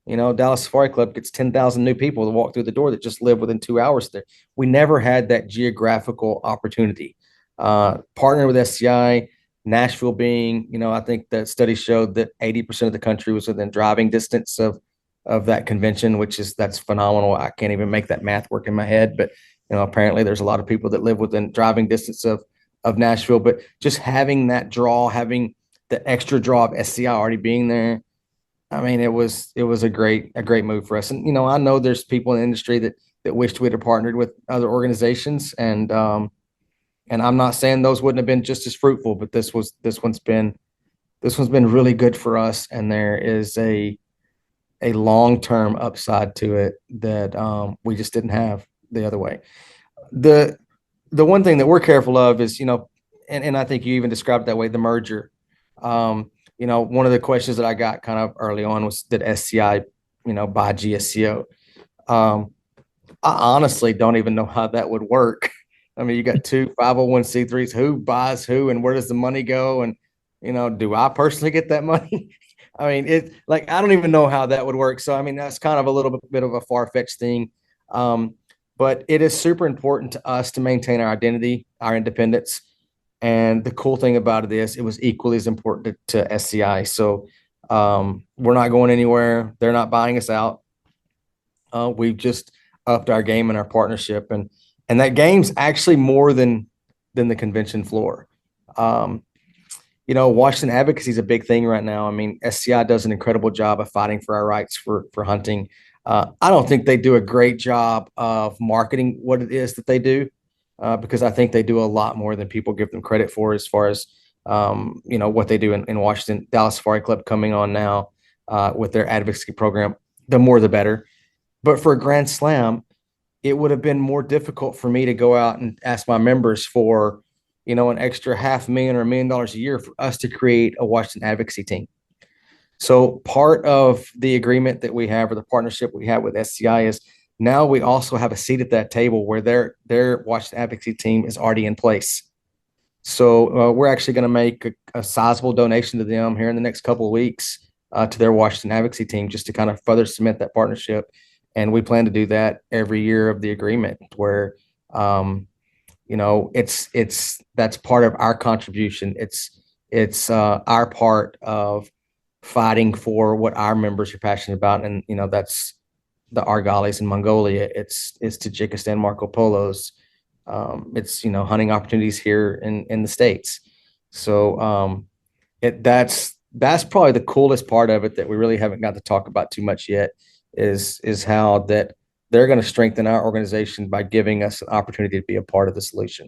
Dallas Safari Club gets 10,000 new people to walk through the door that just live within 2 hours there. We never had that geographical opportunity. Partner with SCI, Nashville being, I think that study showed that 80% of the country was within driving distance of that convention, that's phenomenal. I can't even make that math work in my head, but apparently there's a lot of people that live within driving distance of Nashville. But just having that draw, having the extra draw of SCI already being there, I mean, it was a great move for us. And I know there's people in the industry that wished we'd have partnered with other organizations, and I'm not saying those wouldn't have been just as fruitful, but this one's been really good for us, and there is a long-term upside to it that we just didn't have the other way. The one thing that we're careful of is, and I think you even described it that way, the merger. One of the questions that I got kind of early on was, did SCI, buy GSCO? I honestly don't even know how that would work. I mean, you got two 501c3s, who buys who and where does the money go? And, do I personally get that money? I mean, I don't even know how that would work. So, I mean, that's kind of a little bit of a far-fetched thing. But it is super important to us to maintain our identity, our independence. And the cool thing about it is, it was equally as important to SCI. So we're not going anywhere. They're not buying us out. We've just upped our game and our partnership. And that game's actually more than the convention floor. Washington advocacy is a big thing right now. I mean, SCI does an incredible job of fighting for our rights for hunting. I don't think they do a great job of marketing what it is that they do, because I think they do a lot more than people give them credit for, as far as, what they do in Washington. Dallas Safari Club coming on now with their advocacy program, the more the better. But for a Grand Slam, it would have been more difficult for me to go out and ask my members for, an extra $500,000 or $1 million a year for us to create a Washington advocacy team. So part of the agreement that we have, or the partnership we have with SCI, is now we also have a seat at that table where their Washington advocacy team is already in place. So we're actually going to make a sizable donation to them here in the next couple of weeks to their Washington advocacy team, just to kind of further cement that partnership. And we plan to do that every year of the agreement, where that's part of our contribution. It's our part of fighting for what our members are passionate about, and that's the Argalis in Mongolia. It's Tajikistan Marco Polos. It's hunting opportunities here in the States. So that's probably the coolest part of it that we really haven't got to talk about too much yet, is how that they're going to strengthen our organization by giving us an opportunity to be a part of the solution.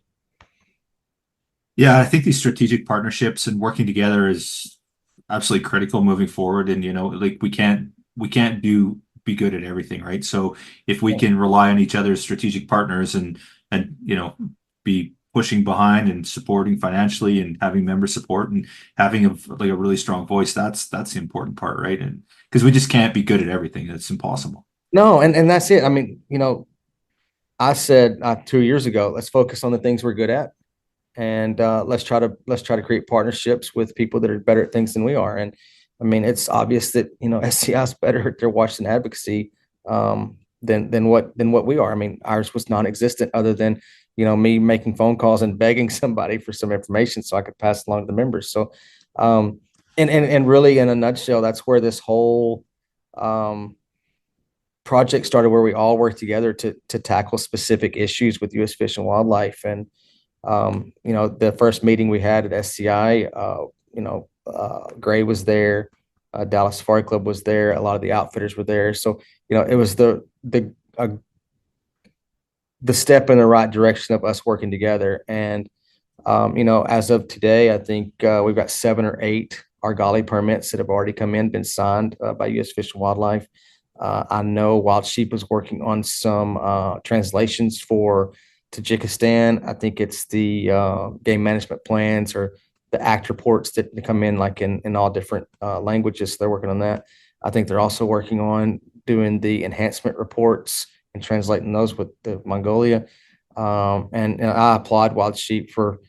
Yeah, I think these strategic partnerships and working together is absolutely critical moving forward. And like we can't be good at everything, right? So if we can rely on each other as strategic partners and be pushing behind and supporting financially and having member support and having a really strong voice, that's the important part, right? And because we just can't be good at everything. That's impossible. No, and that's it. I mean, I said 2 years ago, let's focus on the things we're good at, and let's try to create partnerships with people that are better at things than we are. And I mean, it's obvious that SCI is better at their Washington advocacy than what we are. I mean, ours was non-existent, other than me making phone calls and begging somebody for some information so I could pass along to the members. So, and really, in a nutshell, that's where this whole project started, where we all work together to tackle specific issues with U.S. Fish and Wildlife. And the first meeting we had at SCI, Gray was there, Dallas Safari Club was there, a lot of the outfitters were there. So it was the step in the right direction of us working together. And as of today, I think we've got 7 or 8 Argali permits that have already come in, been signed by U.S. Fish and Wildlife. I know Wild Sheep is working on some translations for Tajikistan. I think it's the game management plans or the act reports that come in like in all different languages. They're working on that. I think they're also working on doing the enhancement reports and translating those with the Mongolia. And I applaud Wild Sheep for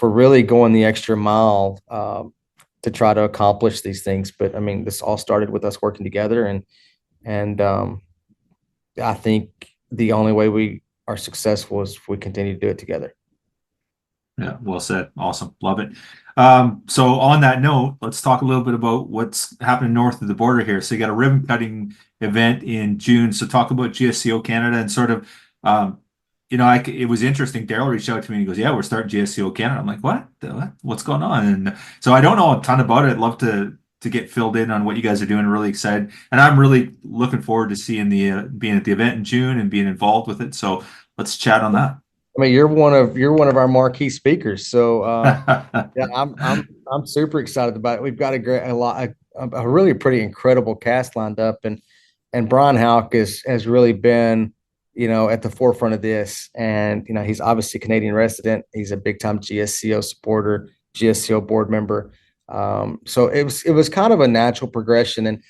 really going the extra mile to try to accomplish these things. But I mean, this all started with us working together, and I think the only way we are successful is if we continue to do it together. Yeah, well said. Awesome. Love it. So on that note, let's talk a little bit about what's happening north of the border here. So you got a ribbon cutting event in June. So talk about GSCO Canada and sort of, it was interesting. Daryl reached out to me and he goes, "Yeah, we're starting GSCO Canada." I'm like, "What? What's going on?" And so I don't know a ton about it. I'd love to get filled in on what you guys are doing. Really excited. And I'm really looking forward to seeing being at the event in June and being involved with it. So let's chat on that. I mean, you're one of our marquee speakers, so yeah, I'm super excited about it. We've got a really pretty incredible cast lined up, and Brian Houck has really been at the forefront of this, and he's obviously a Canadian resident. He's a big time GSCO supporter, GSCO board member. So it was kind of a natural progression, and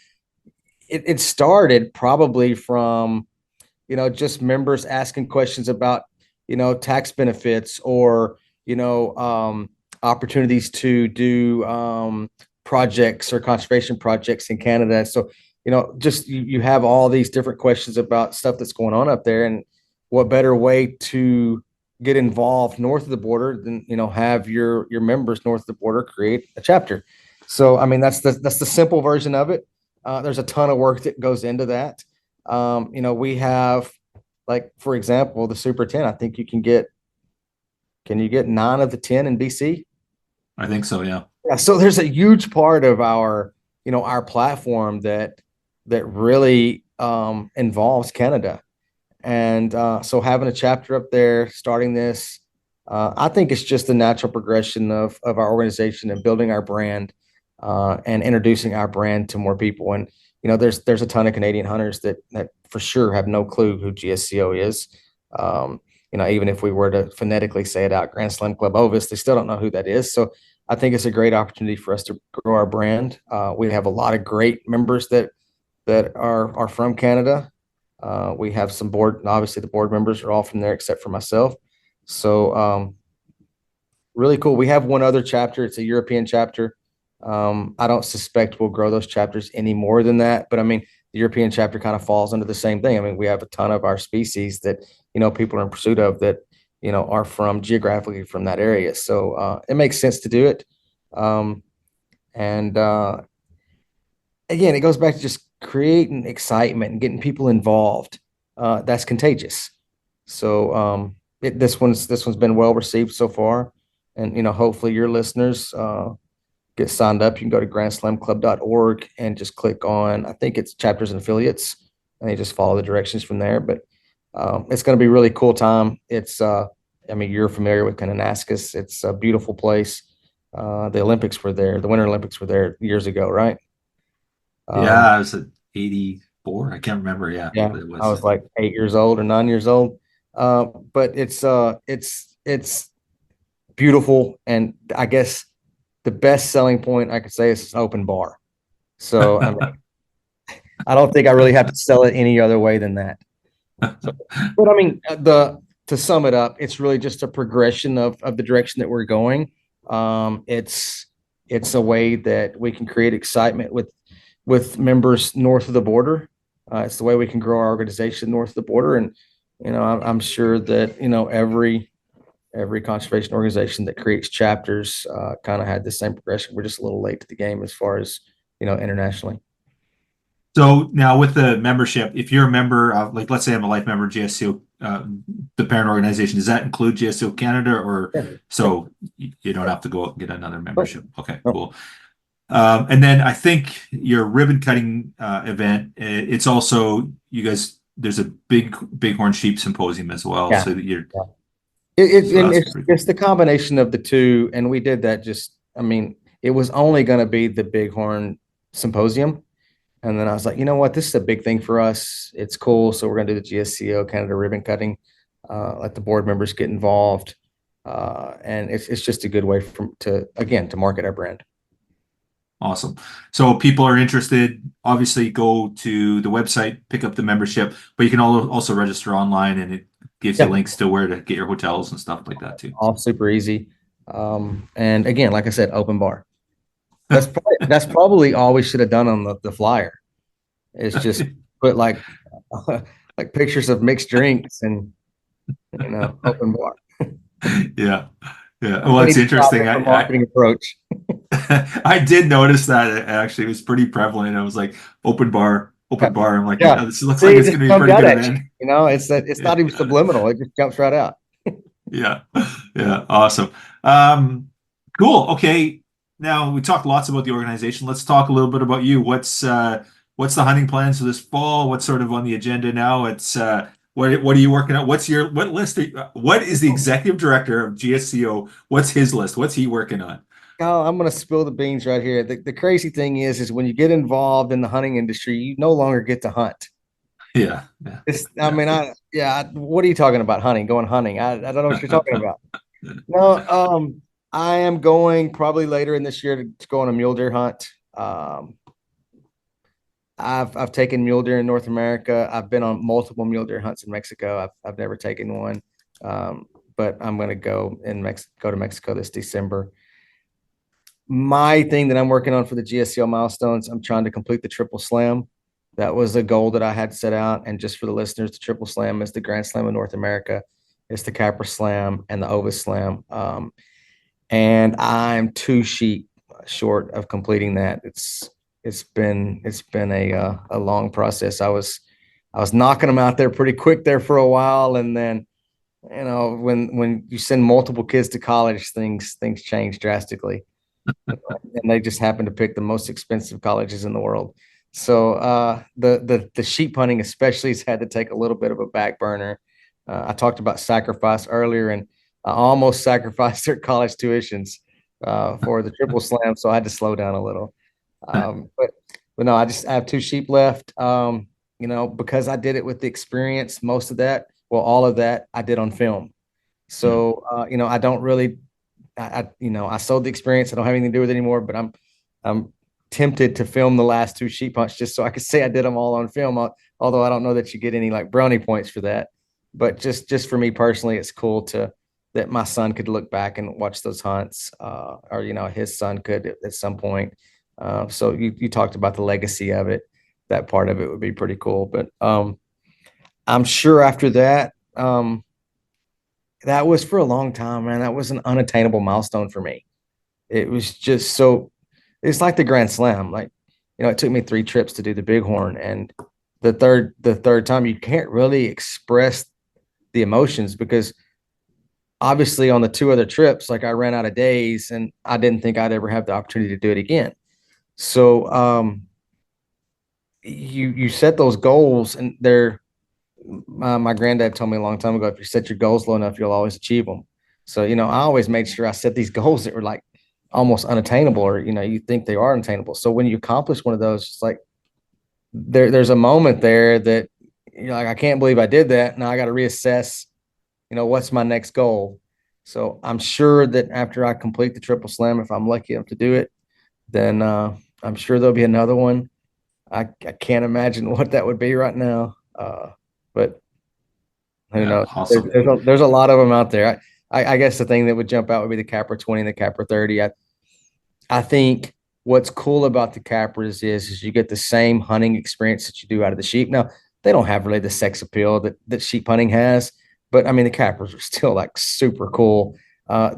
it started probably from just members asking questions about tax benefits or opportunities to do projects or conservation projects in Canada. So just you have all these different questions about stuff that's going on up there, and what better way to get involved north of the border than have your members north of the border create a chapter. So I mean, that's the simple version of it. There's a ton of work that goes into that. We have, like, for example, the Super 10. I think can you get 9 of the 10 in BC? I think so, yeah. Yeah. So there's a huge part of our platform that really involves Canada. And so having a chapter up there, starting this, I think it's just a natural progression of our organization and building our brand and introducing our brand to more people. And there's a ton of Canadian hunters that for sure have no clue who GSCO is. Even if we were to phonetically say it out, Grand Slam Club Ovis, they still don't know who that is. So I think it's a great opportunity for us to grow our brand. We have a lot of great members that are from Canada. We have some obviously the board members are all from there except for myself. So really cool. We have one other chapter. It's a European chapter. I don't suspect we'll grow those chapters any more than that, but I mean, the European chapter kind of falls under the same thing. I mean, we have a ton of our species that, people are in pursuit of that, are geographically from that area. So it makes sense to do it. And again, it goes back to just creating excitement and getting people involved. That's contagious. So this one's been well received so far. And, hopefully your listeners get signed up. You can go to grandslamclub.org and just click on, I think it's chapters and affiliates, and you just follow the directions from there. But it's going to be a really cool time. It's, you're familiar with Kananaskis. It's a beautiful place. The Olympics were there. The Winter Olympics were there years ago, right? Yeah, I was at 84. I can't remember. Yeah, I was like 8 years old or 9 years old. But it's beautiful, and I guess the best selling point I could say is an open bar. So I don't think I really have to sell it any other way than that. So, but to sum it up, it's really just a progression of the direction that we're going. It's a way that we can create excitement with members north of the border. It's the way we can grow our organization north of the border. And, I'm sure that, every conservation organization that creates chapters kind of had the same progression. We're just a little late to the game as far as, internationally. So now with the membership, if you're a member of, like, let's say I'm a life member of GSCO, the parent organization, does that include GSCO Canada, or so you don't have to go out and get another membership? Okay, cool. And then I think your ribbon cutting event, it's also, you guys, there's a bighorn sheep symposium as well. Yeah. So that you're, it's the combination of the two. And we did that it was only going to be the bighorn symposium. And then I was like, you know what, this is a big thing for us. It's cool. So we're going to do the GSCO Canada ribbon cutting, let the board members get involved. And it's just a good way to market our brand. Awesome. So people are interested, obviously go to the website, pick up the membership, but you can also register online, and it gives you links to where to get your hotels and stuff like that too. All super easy. And again, like I said, open bar. That's probably all we should have done on the flyer. It's just put like pictures of mixed drinks and open bar. Yeah. Well, it's interesting. Marketing approach. I did notice that actually it was pretty prevalent. I was like, open bar. I'm like, this looks like it's going to be pretty good then. It's not even subliminal. It just jumps right out. Yeah. Awesome. Cool. Okay. Now we talked lots about the organization. Let's talk a little bit about you. What's the hunting plans for this fall? What's sort of on the agenda now? It's what are you working on? What list? What is the executive director of GSCO? What's his list? What's he working on? Oh, I'm going to spill the beans right here. The crazy thing is when you get involved in the hunting industry, you no longer get to hunt. Yeah. What are you talking about? Going hunting? I don't know what you're talking about. No, I am going probably later in this year to go on a mule deer hunt. I've taken mule deer in North America. I've been on multiple mule deer hunts in Mexico. I've never taken one, but I'm going to go to Mexico this December. My thing that I'm working on for the GSCO milestones, I'm trying to complete the triple slam. That was a goal that I had set out. And just for the listeners, the triple slam is the Grand Slam of North America. It's the Capra Slam and the Ovis Slam. And I'm 2 sheep short of completing that. It's been a long process. I was knocking them out there pretty quick there for a while, and then when you send multiple kids to college, things change drastically, and they just happen to pick the most expensive colleges in the world. So the sheep hunting especially has had to take a little bit of a back burner. I talked about sacrifice earlier, and I almost sacrificed their college tuitions for the triple slam, so I had to slow down a little. But but no, I have two sheep left. Because I did it with the experience, most of that, well, all of that I did on film. So, I don't really, I sold the experience. I don't have anything to do with it anymore, but I'm tempted to film the last two sheep hunts just so I could say I did them all on film. Although I don't know that you get any like brownie points for that, but just for me personally, it's cool that my son could look back and watch those hunts, or his son could at some point. So you talked about the legacy of it. That part of it would be pretty cool. But I'm sure after that, that was for a long time, man. That was an unattainable milestone for me. It was just so. It's like the Grand Slam. Like, it took me 3 trips to do the Bighorn, and the third time you can't really express the emotions because obviously on the 2 other trips, like I ran out of days and I didn't think I'd ever have the opportunity to do it again. So you set those goals, and my granddad told me a long time ago, if you set your goals low enough, you'll always achieve them. So, I always made sure I set these goals that were like almost unattainable, or, you think they are unattainable. So when you accomplish one of those, it's like there's a moment there that you're like, I can't believe I did that. Now I got to reassess, what's my next goal. So I'm sure that after I complete the Triple Slam, if I'm lucky enough to do it, then I'm sure there'll be another one. I can't imagine what that would be right now. But who knows? Awesome. There's a lot of them out there. I guess the thing that would jump out would be the Capra 20 and the Capra 30. I think what's cool about the Capras is you get the same hunting experience that you do out of the sheep. Now, they don't have really the sex appeal that sheep hunting has, but I mean, the Capras are still like super cool.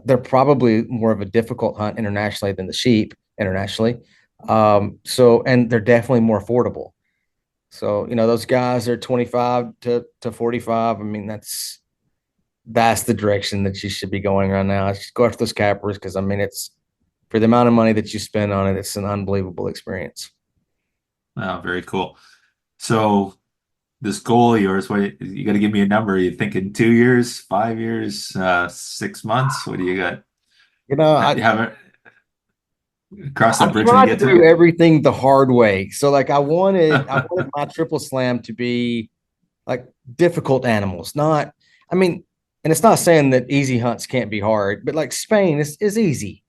They're probably more of a difficult hunt internationally than the sheep internationally. And they're definitely more affordable. So, those guys are 25 to 45. I mean, that's the direction that you should be going right now. Just go after those Capras because, I mean, it's for the amount of money that you spend on it, it's an unbelievable experience. Wow, very cool. So this goal of yours, what you got to give me a number. Are you thinking 2 years, 5 years, 6 months? What do you got? You haven't crossed that bridge when you get to do everything the hard way. So like I wanted my Triple Slam to be like difficult animals, not, I mean, and it's not saying that easy hunts can't be hard, but like Spain is easy.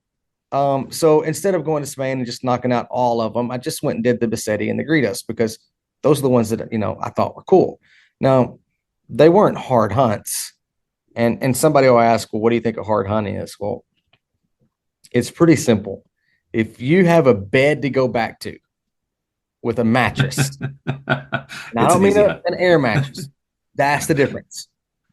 So instead of going to Spain and just knocking out all of them, I just went and did the Bassetti and the Gritos because those are the ones that, I thought were cool. Now, they weren't hard hunts. And somebody will ask, well, what do you think a hard hunt is? Well, it's pretty simple. If you have a bed to go back to with a mattress, and I don't mean an air mattress, that's the difference.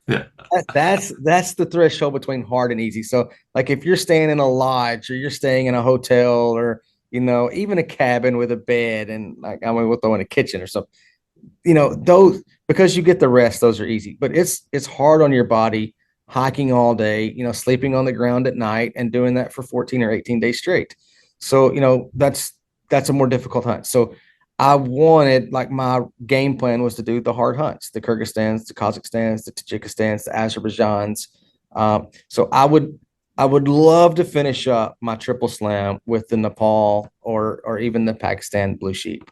Yeah. That's the threshold between hard and easy. So like if you're staying in a lodge or you're staying in a hotel or, even a cabin with a bed and like, I mean, we'll throw in a kitchen or something, those, because you get the rest, those are easy, but it's hard on your body hiking all day, sleeping on the ground at night and doing that for 14 or 18 days straight. So, that's a more difficult hunt. So I wanted, like, my game plan was to do the hard hunts, the Kyrgyzstans, the Kazakhstans, the Tajikistans, the Azerbaijans. So I would love to finish up my Triple Slam with the Nepal or even the Pakistan blue sheep.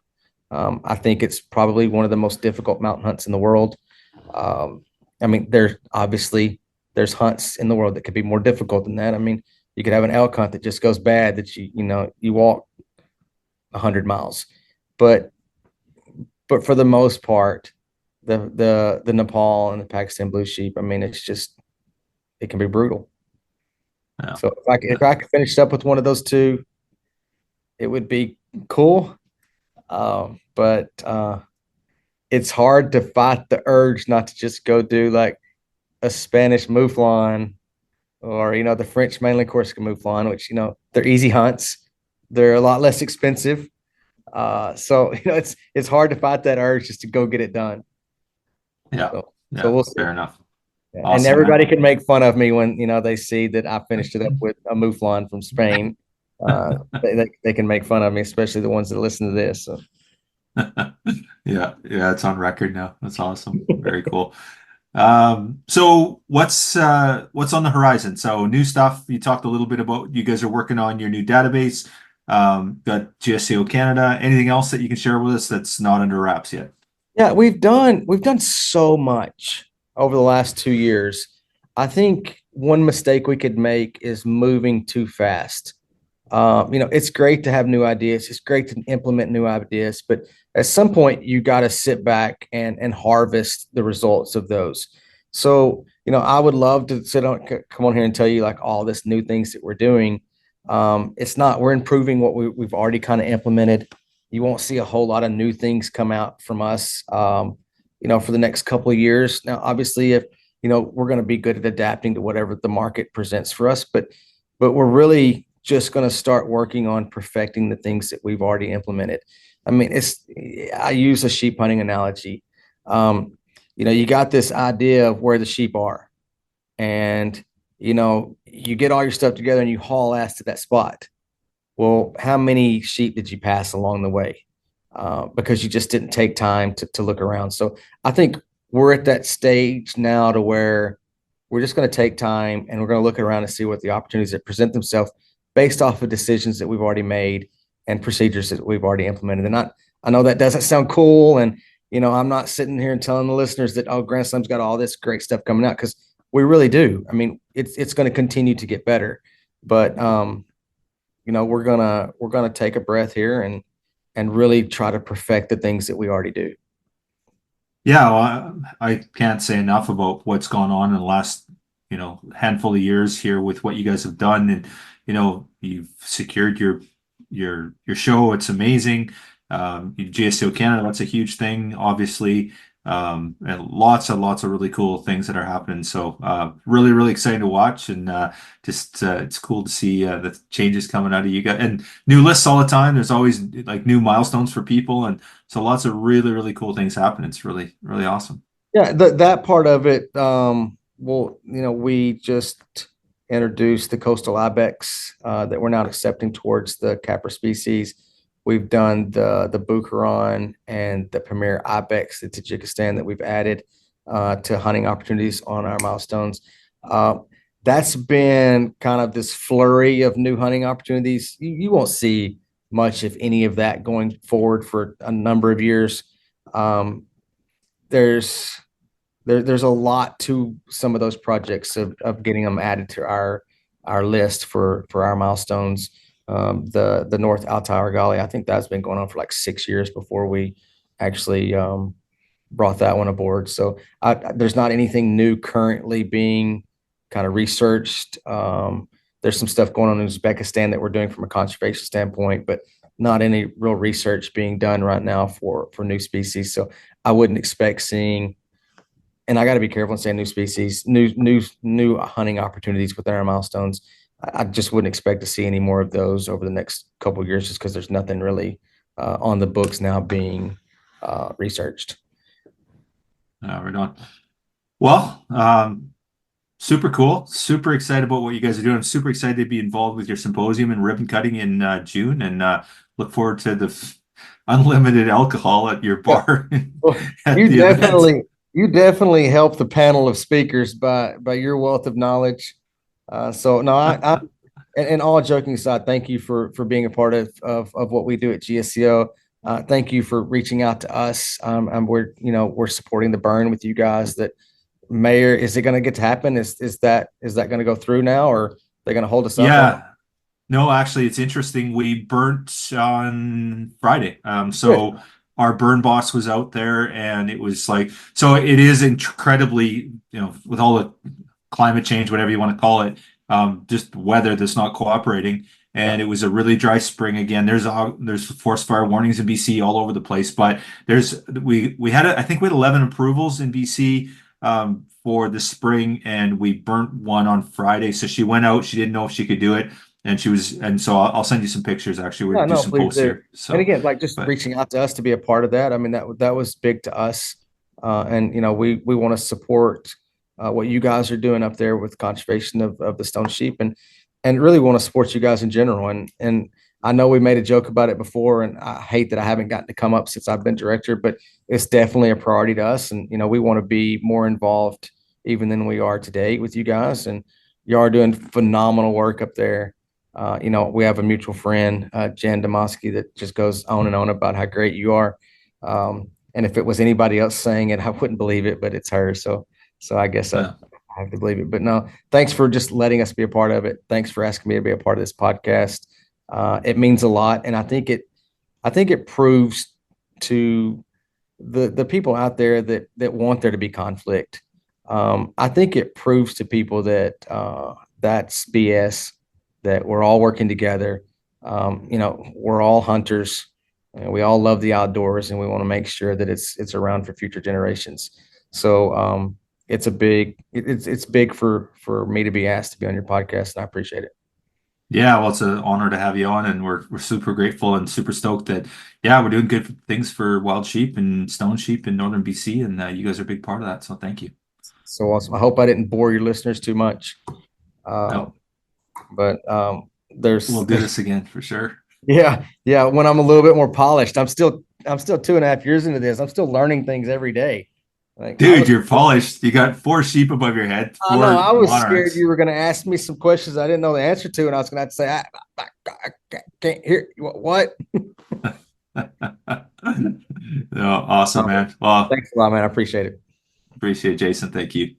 I think it's probably one of the most difficult mountain hunts in the world. I mean, there's hunts in the world that could be more difficult than that. I mean, you could have an elk hunt that just goes bad that you walk 100 miles. But for the most part, the Nepal and the Pakistan blue sheep, I mean, it can be brutal. Yeah. So if I could finish up with one of those two, it would be cool. But it's hard to fight the urge not to just go do like a Spanish mouflon or, the French mainland Corsica mouflon, which, they're easy hunts. They're a lot less expensive. So, it's hard to fight that urge just to go get it done. Yeah. So we'll see. Fair enough. Yeah. Awesome, and everybody can make fun of me when, they see that I finished it up with a mouflon from Spain. They can make fun of me, especially the ones that listen to this. So. Yeah, it's on record now. That's awesome. Very cool. So what's on the horizon? So new stuff. You talked a little bit about you guys are working on your new database. got GSCO Canada. Anything else that you can share with us that's not under wraps yet? Yeah, we've done so much over the last 2 years. I think one mistake we could make is moving too fast. It's great to have new ideas. It's great to implement new ideas, but at some point you got to sit back and harvest the results of those. So, I would love to come on here and tell you like all this new things that we're doing. It's not, we're improving what we've already kind of implemented. You won't see a whole lot of new things come out from us, for the next couple of years. Now, obviously, if, we're going to be good at adapting to whatever the market presents for us, but we're really just going to start working on perfecting the things that we've already implemented. I mean, I use a sheep hunting analogy. You got this idea of where the sheep are, and, you get all your stuff together and you haul ass to that spot. Well, how many sheep did you pass along the way? Because you just didn't take time to look around. So I think we're at that stage now to where we're just going to take time and we're going to look around and see what the opportunities that present themselves based off of decisions that we've already made and procedures that we've already implemented. And I know that doesn't sound cool. And, I'm not sitting here and telling the listeners that, oh, Grand Slam's got all this great stuff coming out, because we really do. I mean, it's going to continue to get better, but, we're gonna take a breath here and really try to perfect the things that we already do. Yeah, well, I can't say enough about what's gone on in the last, handful of years here with what you guys have done, and you've secured your show. It's amazing. GSCO Canada, that's a huge thing, obviously, and lots of really cool things that are happening. So really, really exciting to watch, and it's cool to see the changes coming out of you guys, and new lists all the time. There's always like new milestones for people, and so lots of really, really cool things happen. It's really, really awesome. Yeah, that part of it. We just introduced the coastal ibex that we're now accepting towards the capra species. We've done the Bucheron and the premier ibex, the Tajikistan, that we've added to hunting opportunities on our milestones. That's been kind of this flurry of new hunting opportunities. You won't see much, if any, of that going forward for a number of years. There's a lot to some of those projects of getting them added to our list for our milestones. The North Altai Argali, I think that's been going on for like 6 years before we actually brought that one aboard. So there's not anything new currently being kind of researched. There's some stuff going on in Uzbekistan that we're doing from a conservation standpoint, but not any real research being done right now for new species. So I wouldn't expect seeing, and I got to be careful in saying new species, new hunting opportunities within our milestones. I just wouldn't expect to see any more of those over the next couple of years, just because there's nothing really on the books now being researched. Right on. Well, super cool. Super excited about what you guys are doing. I'm super excited to be involved with your symposium and ribbon cutting in June, and look forward to the unlimited alcohol at your bar. Well, you definitely help the panel of speakers by your wealth of knowledge. So no, and all joking aside, thank you for being a part of what we do at GSCO. Thank you for reaching out to us. And we're supporting the burn with you guys. That Mayor, is it going to get to happen? Is that going to go through now, or are they going to hold us up? Yeah. No, actually, it's interesting. We burnt on Friday. So Good. Our burn boss was out there, and it was like, so it is incredibly, with all the climate change, whatever you want to call it, just weather that's not cooperating. And it was a really dry spring again. There's forest fire warnings in BC all over the place, but we had I think we had 11 approvals in BC for the spring, and we burnt one on Friday. So she went out. She didn't know if she could do it. And so I'll send you some pictures. Actually, we're do some posts here. So, and again, reaching out to us to be a part of that. I mean, that was big to us, and we want to support what you guys are doing up there with conservation of the stone sheep, and really want to support you guys in general. And I know we made a joke about it before, and I hate that I haven't gotten to come up since I've been director, but it's definitely a priority to us, and we want to be more involved even than we are today with you guys, and you are doing phenomenal work up there. We have a mutual friend, Jan Damaski, that just goes on and on about how great you are. And if it was anybody else saying it, I wouldn't believe it, but it's her. So I guess I have to believe it. But no, thanks for just letting us be a part of it. Thanks for asking me to be a part of this podcast. It means a lot, and I think it proves to the people out there that want there to be conflict. I think it proves to people that that's BS. That we're all working together. We're all hunters. And we all love the outdoors, and we want to make sure that it's around for future generations. So it's big for me to be asked to be on your podcast, and I appreciate it. Yeah, well, it's an honor to have you on, and we're super grateful and super stoked that we're doing good things for wild sheep and stone sheep in northern BC, and you guys are a big part of that. So thank you. So awesome. I hope I didn't bore your listeners too much. No. But we'll do this again for sure. Yeah. When I'm a little bit more polished, I'm still 2.5 years into this. I'm still learning things every day. Dude, you're polished. You got 4 sheep above your head. I know. I was scared you were going to ask me some questions I didn't know the answer to, and I was going to have to say, I can't hear what. No, awesome, man. Well, thanks a lot, man. I appreciate it. Appreciate it, Jason. Thank you.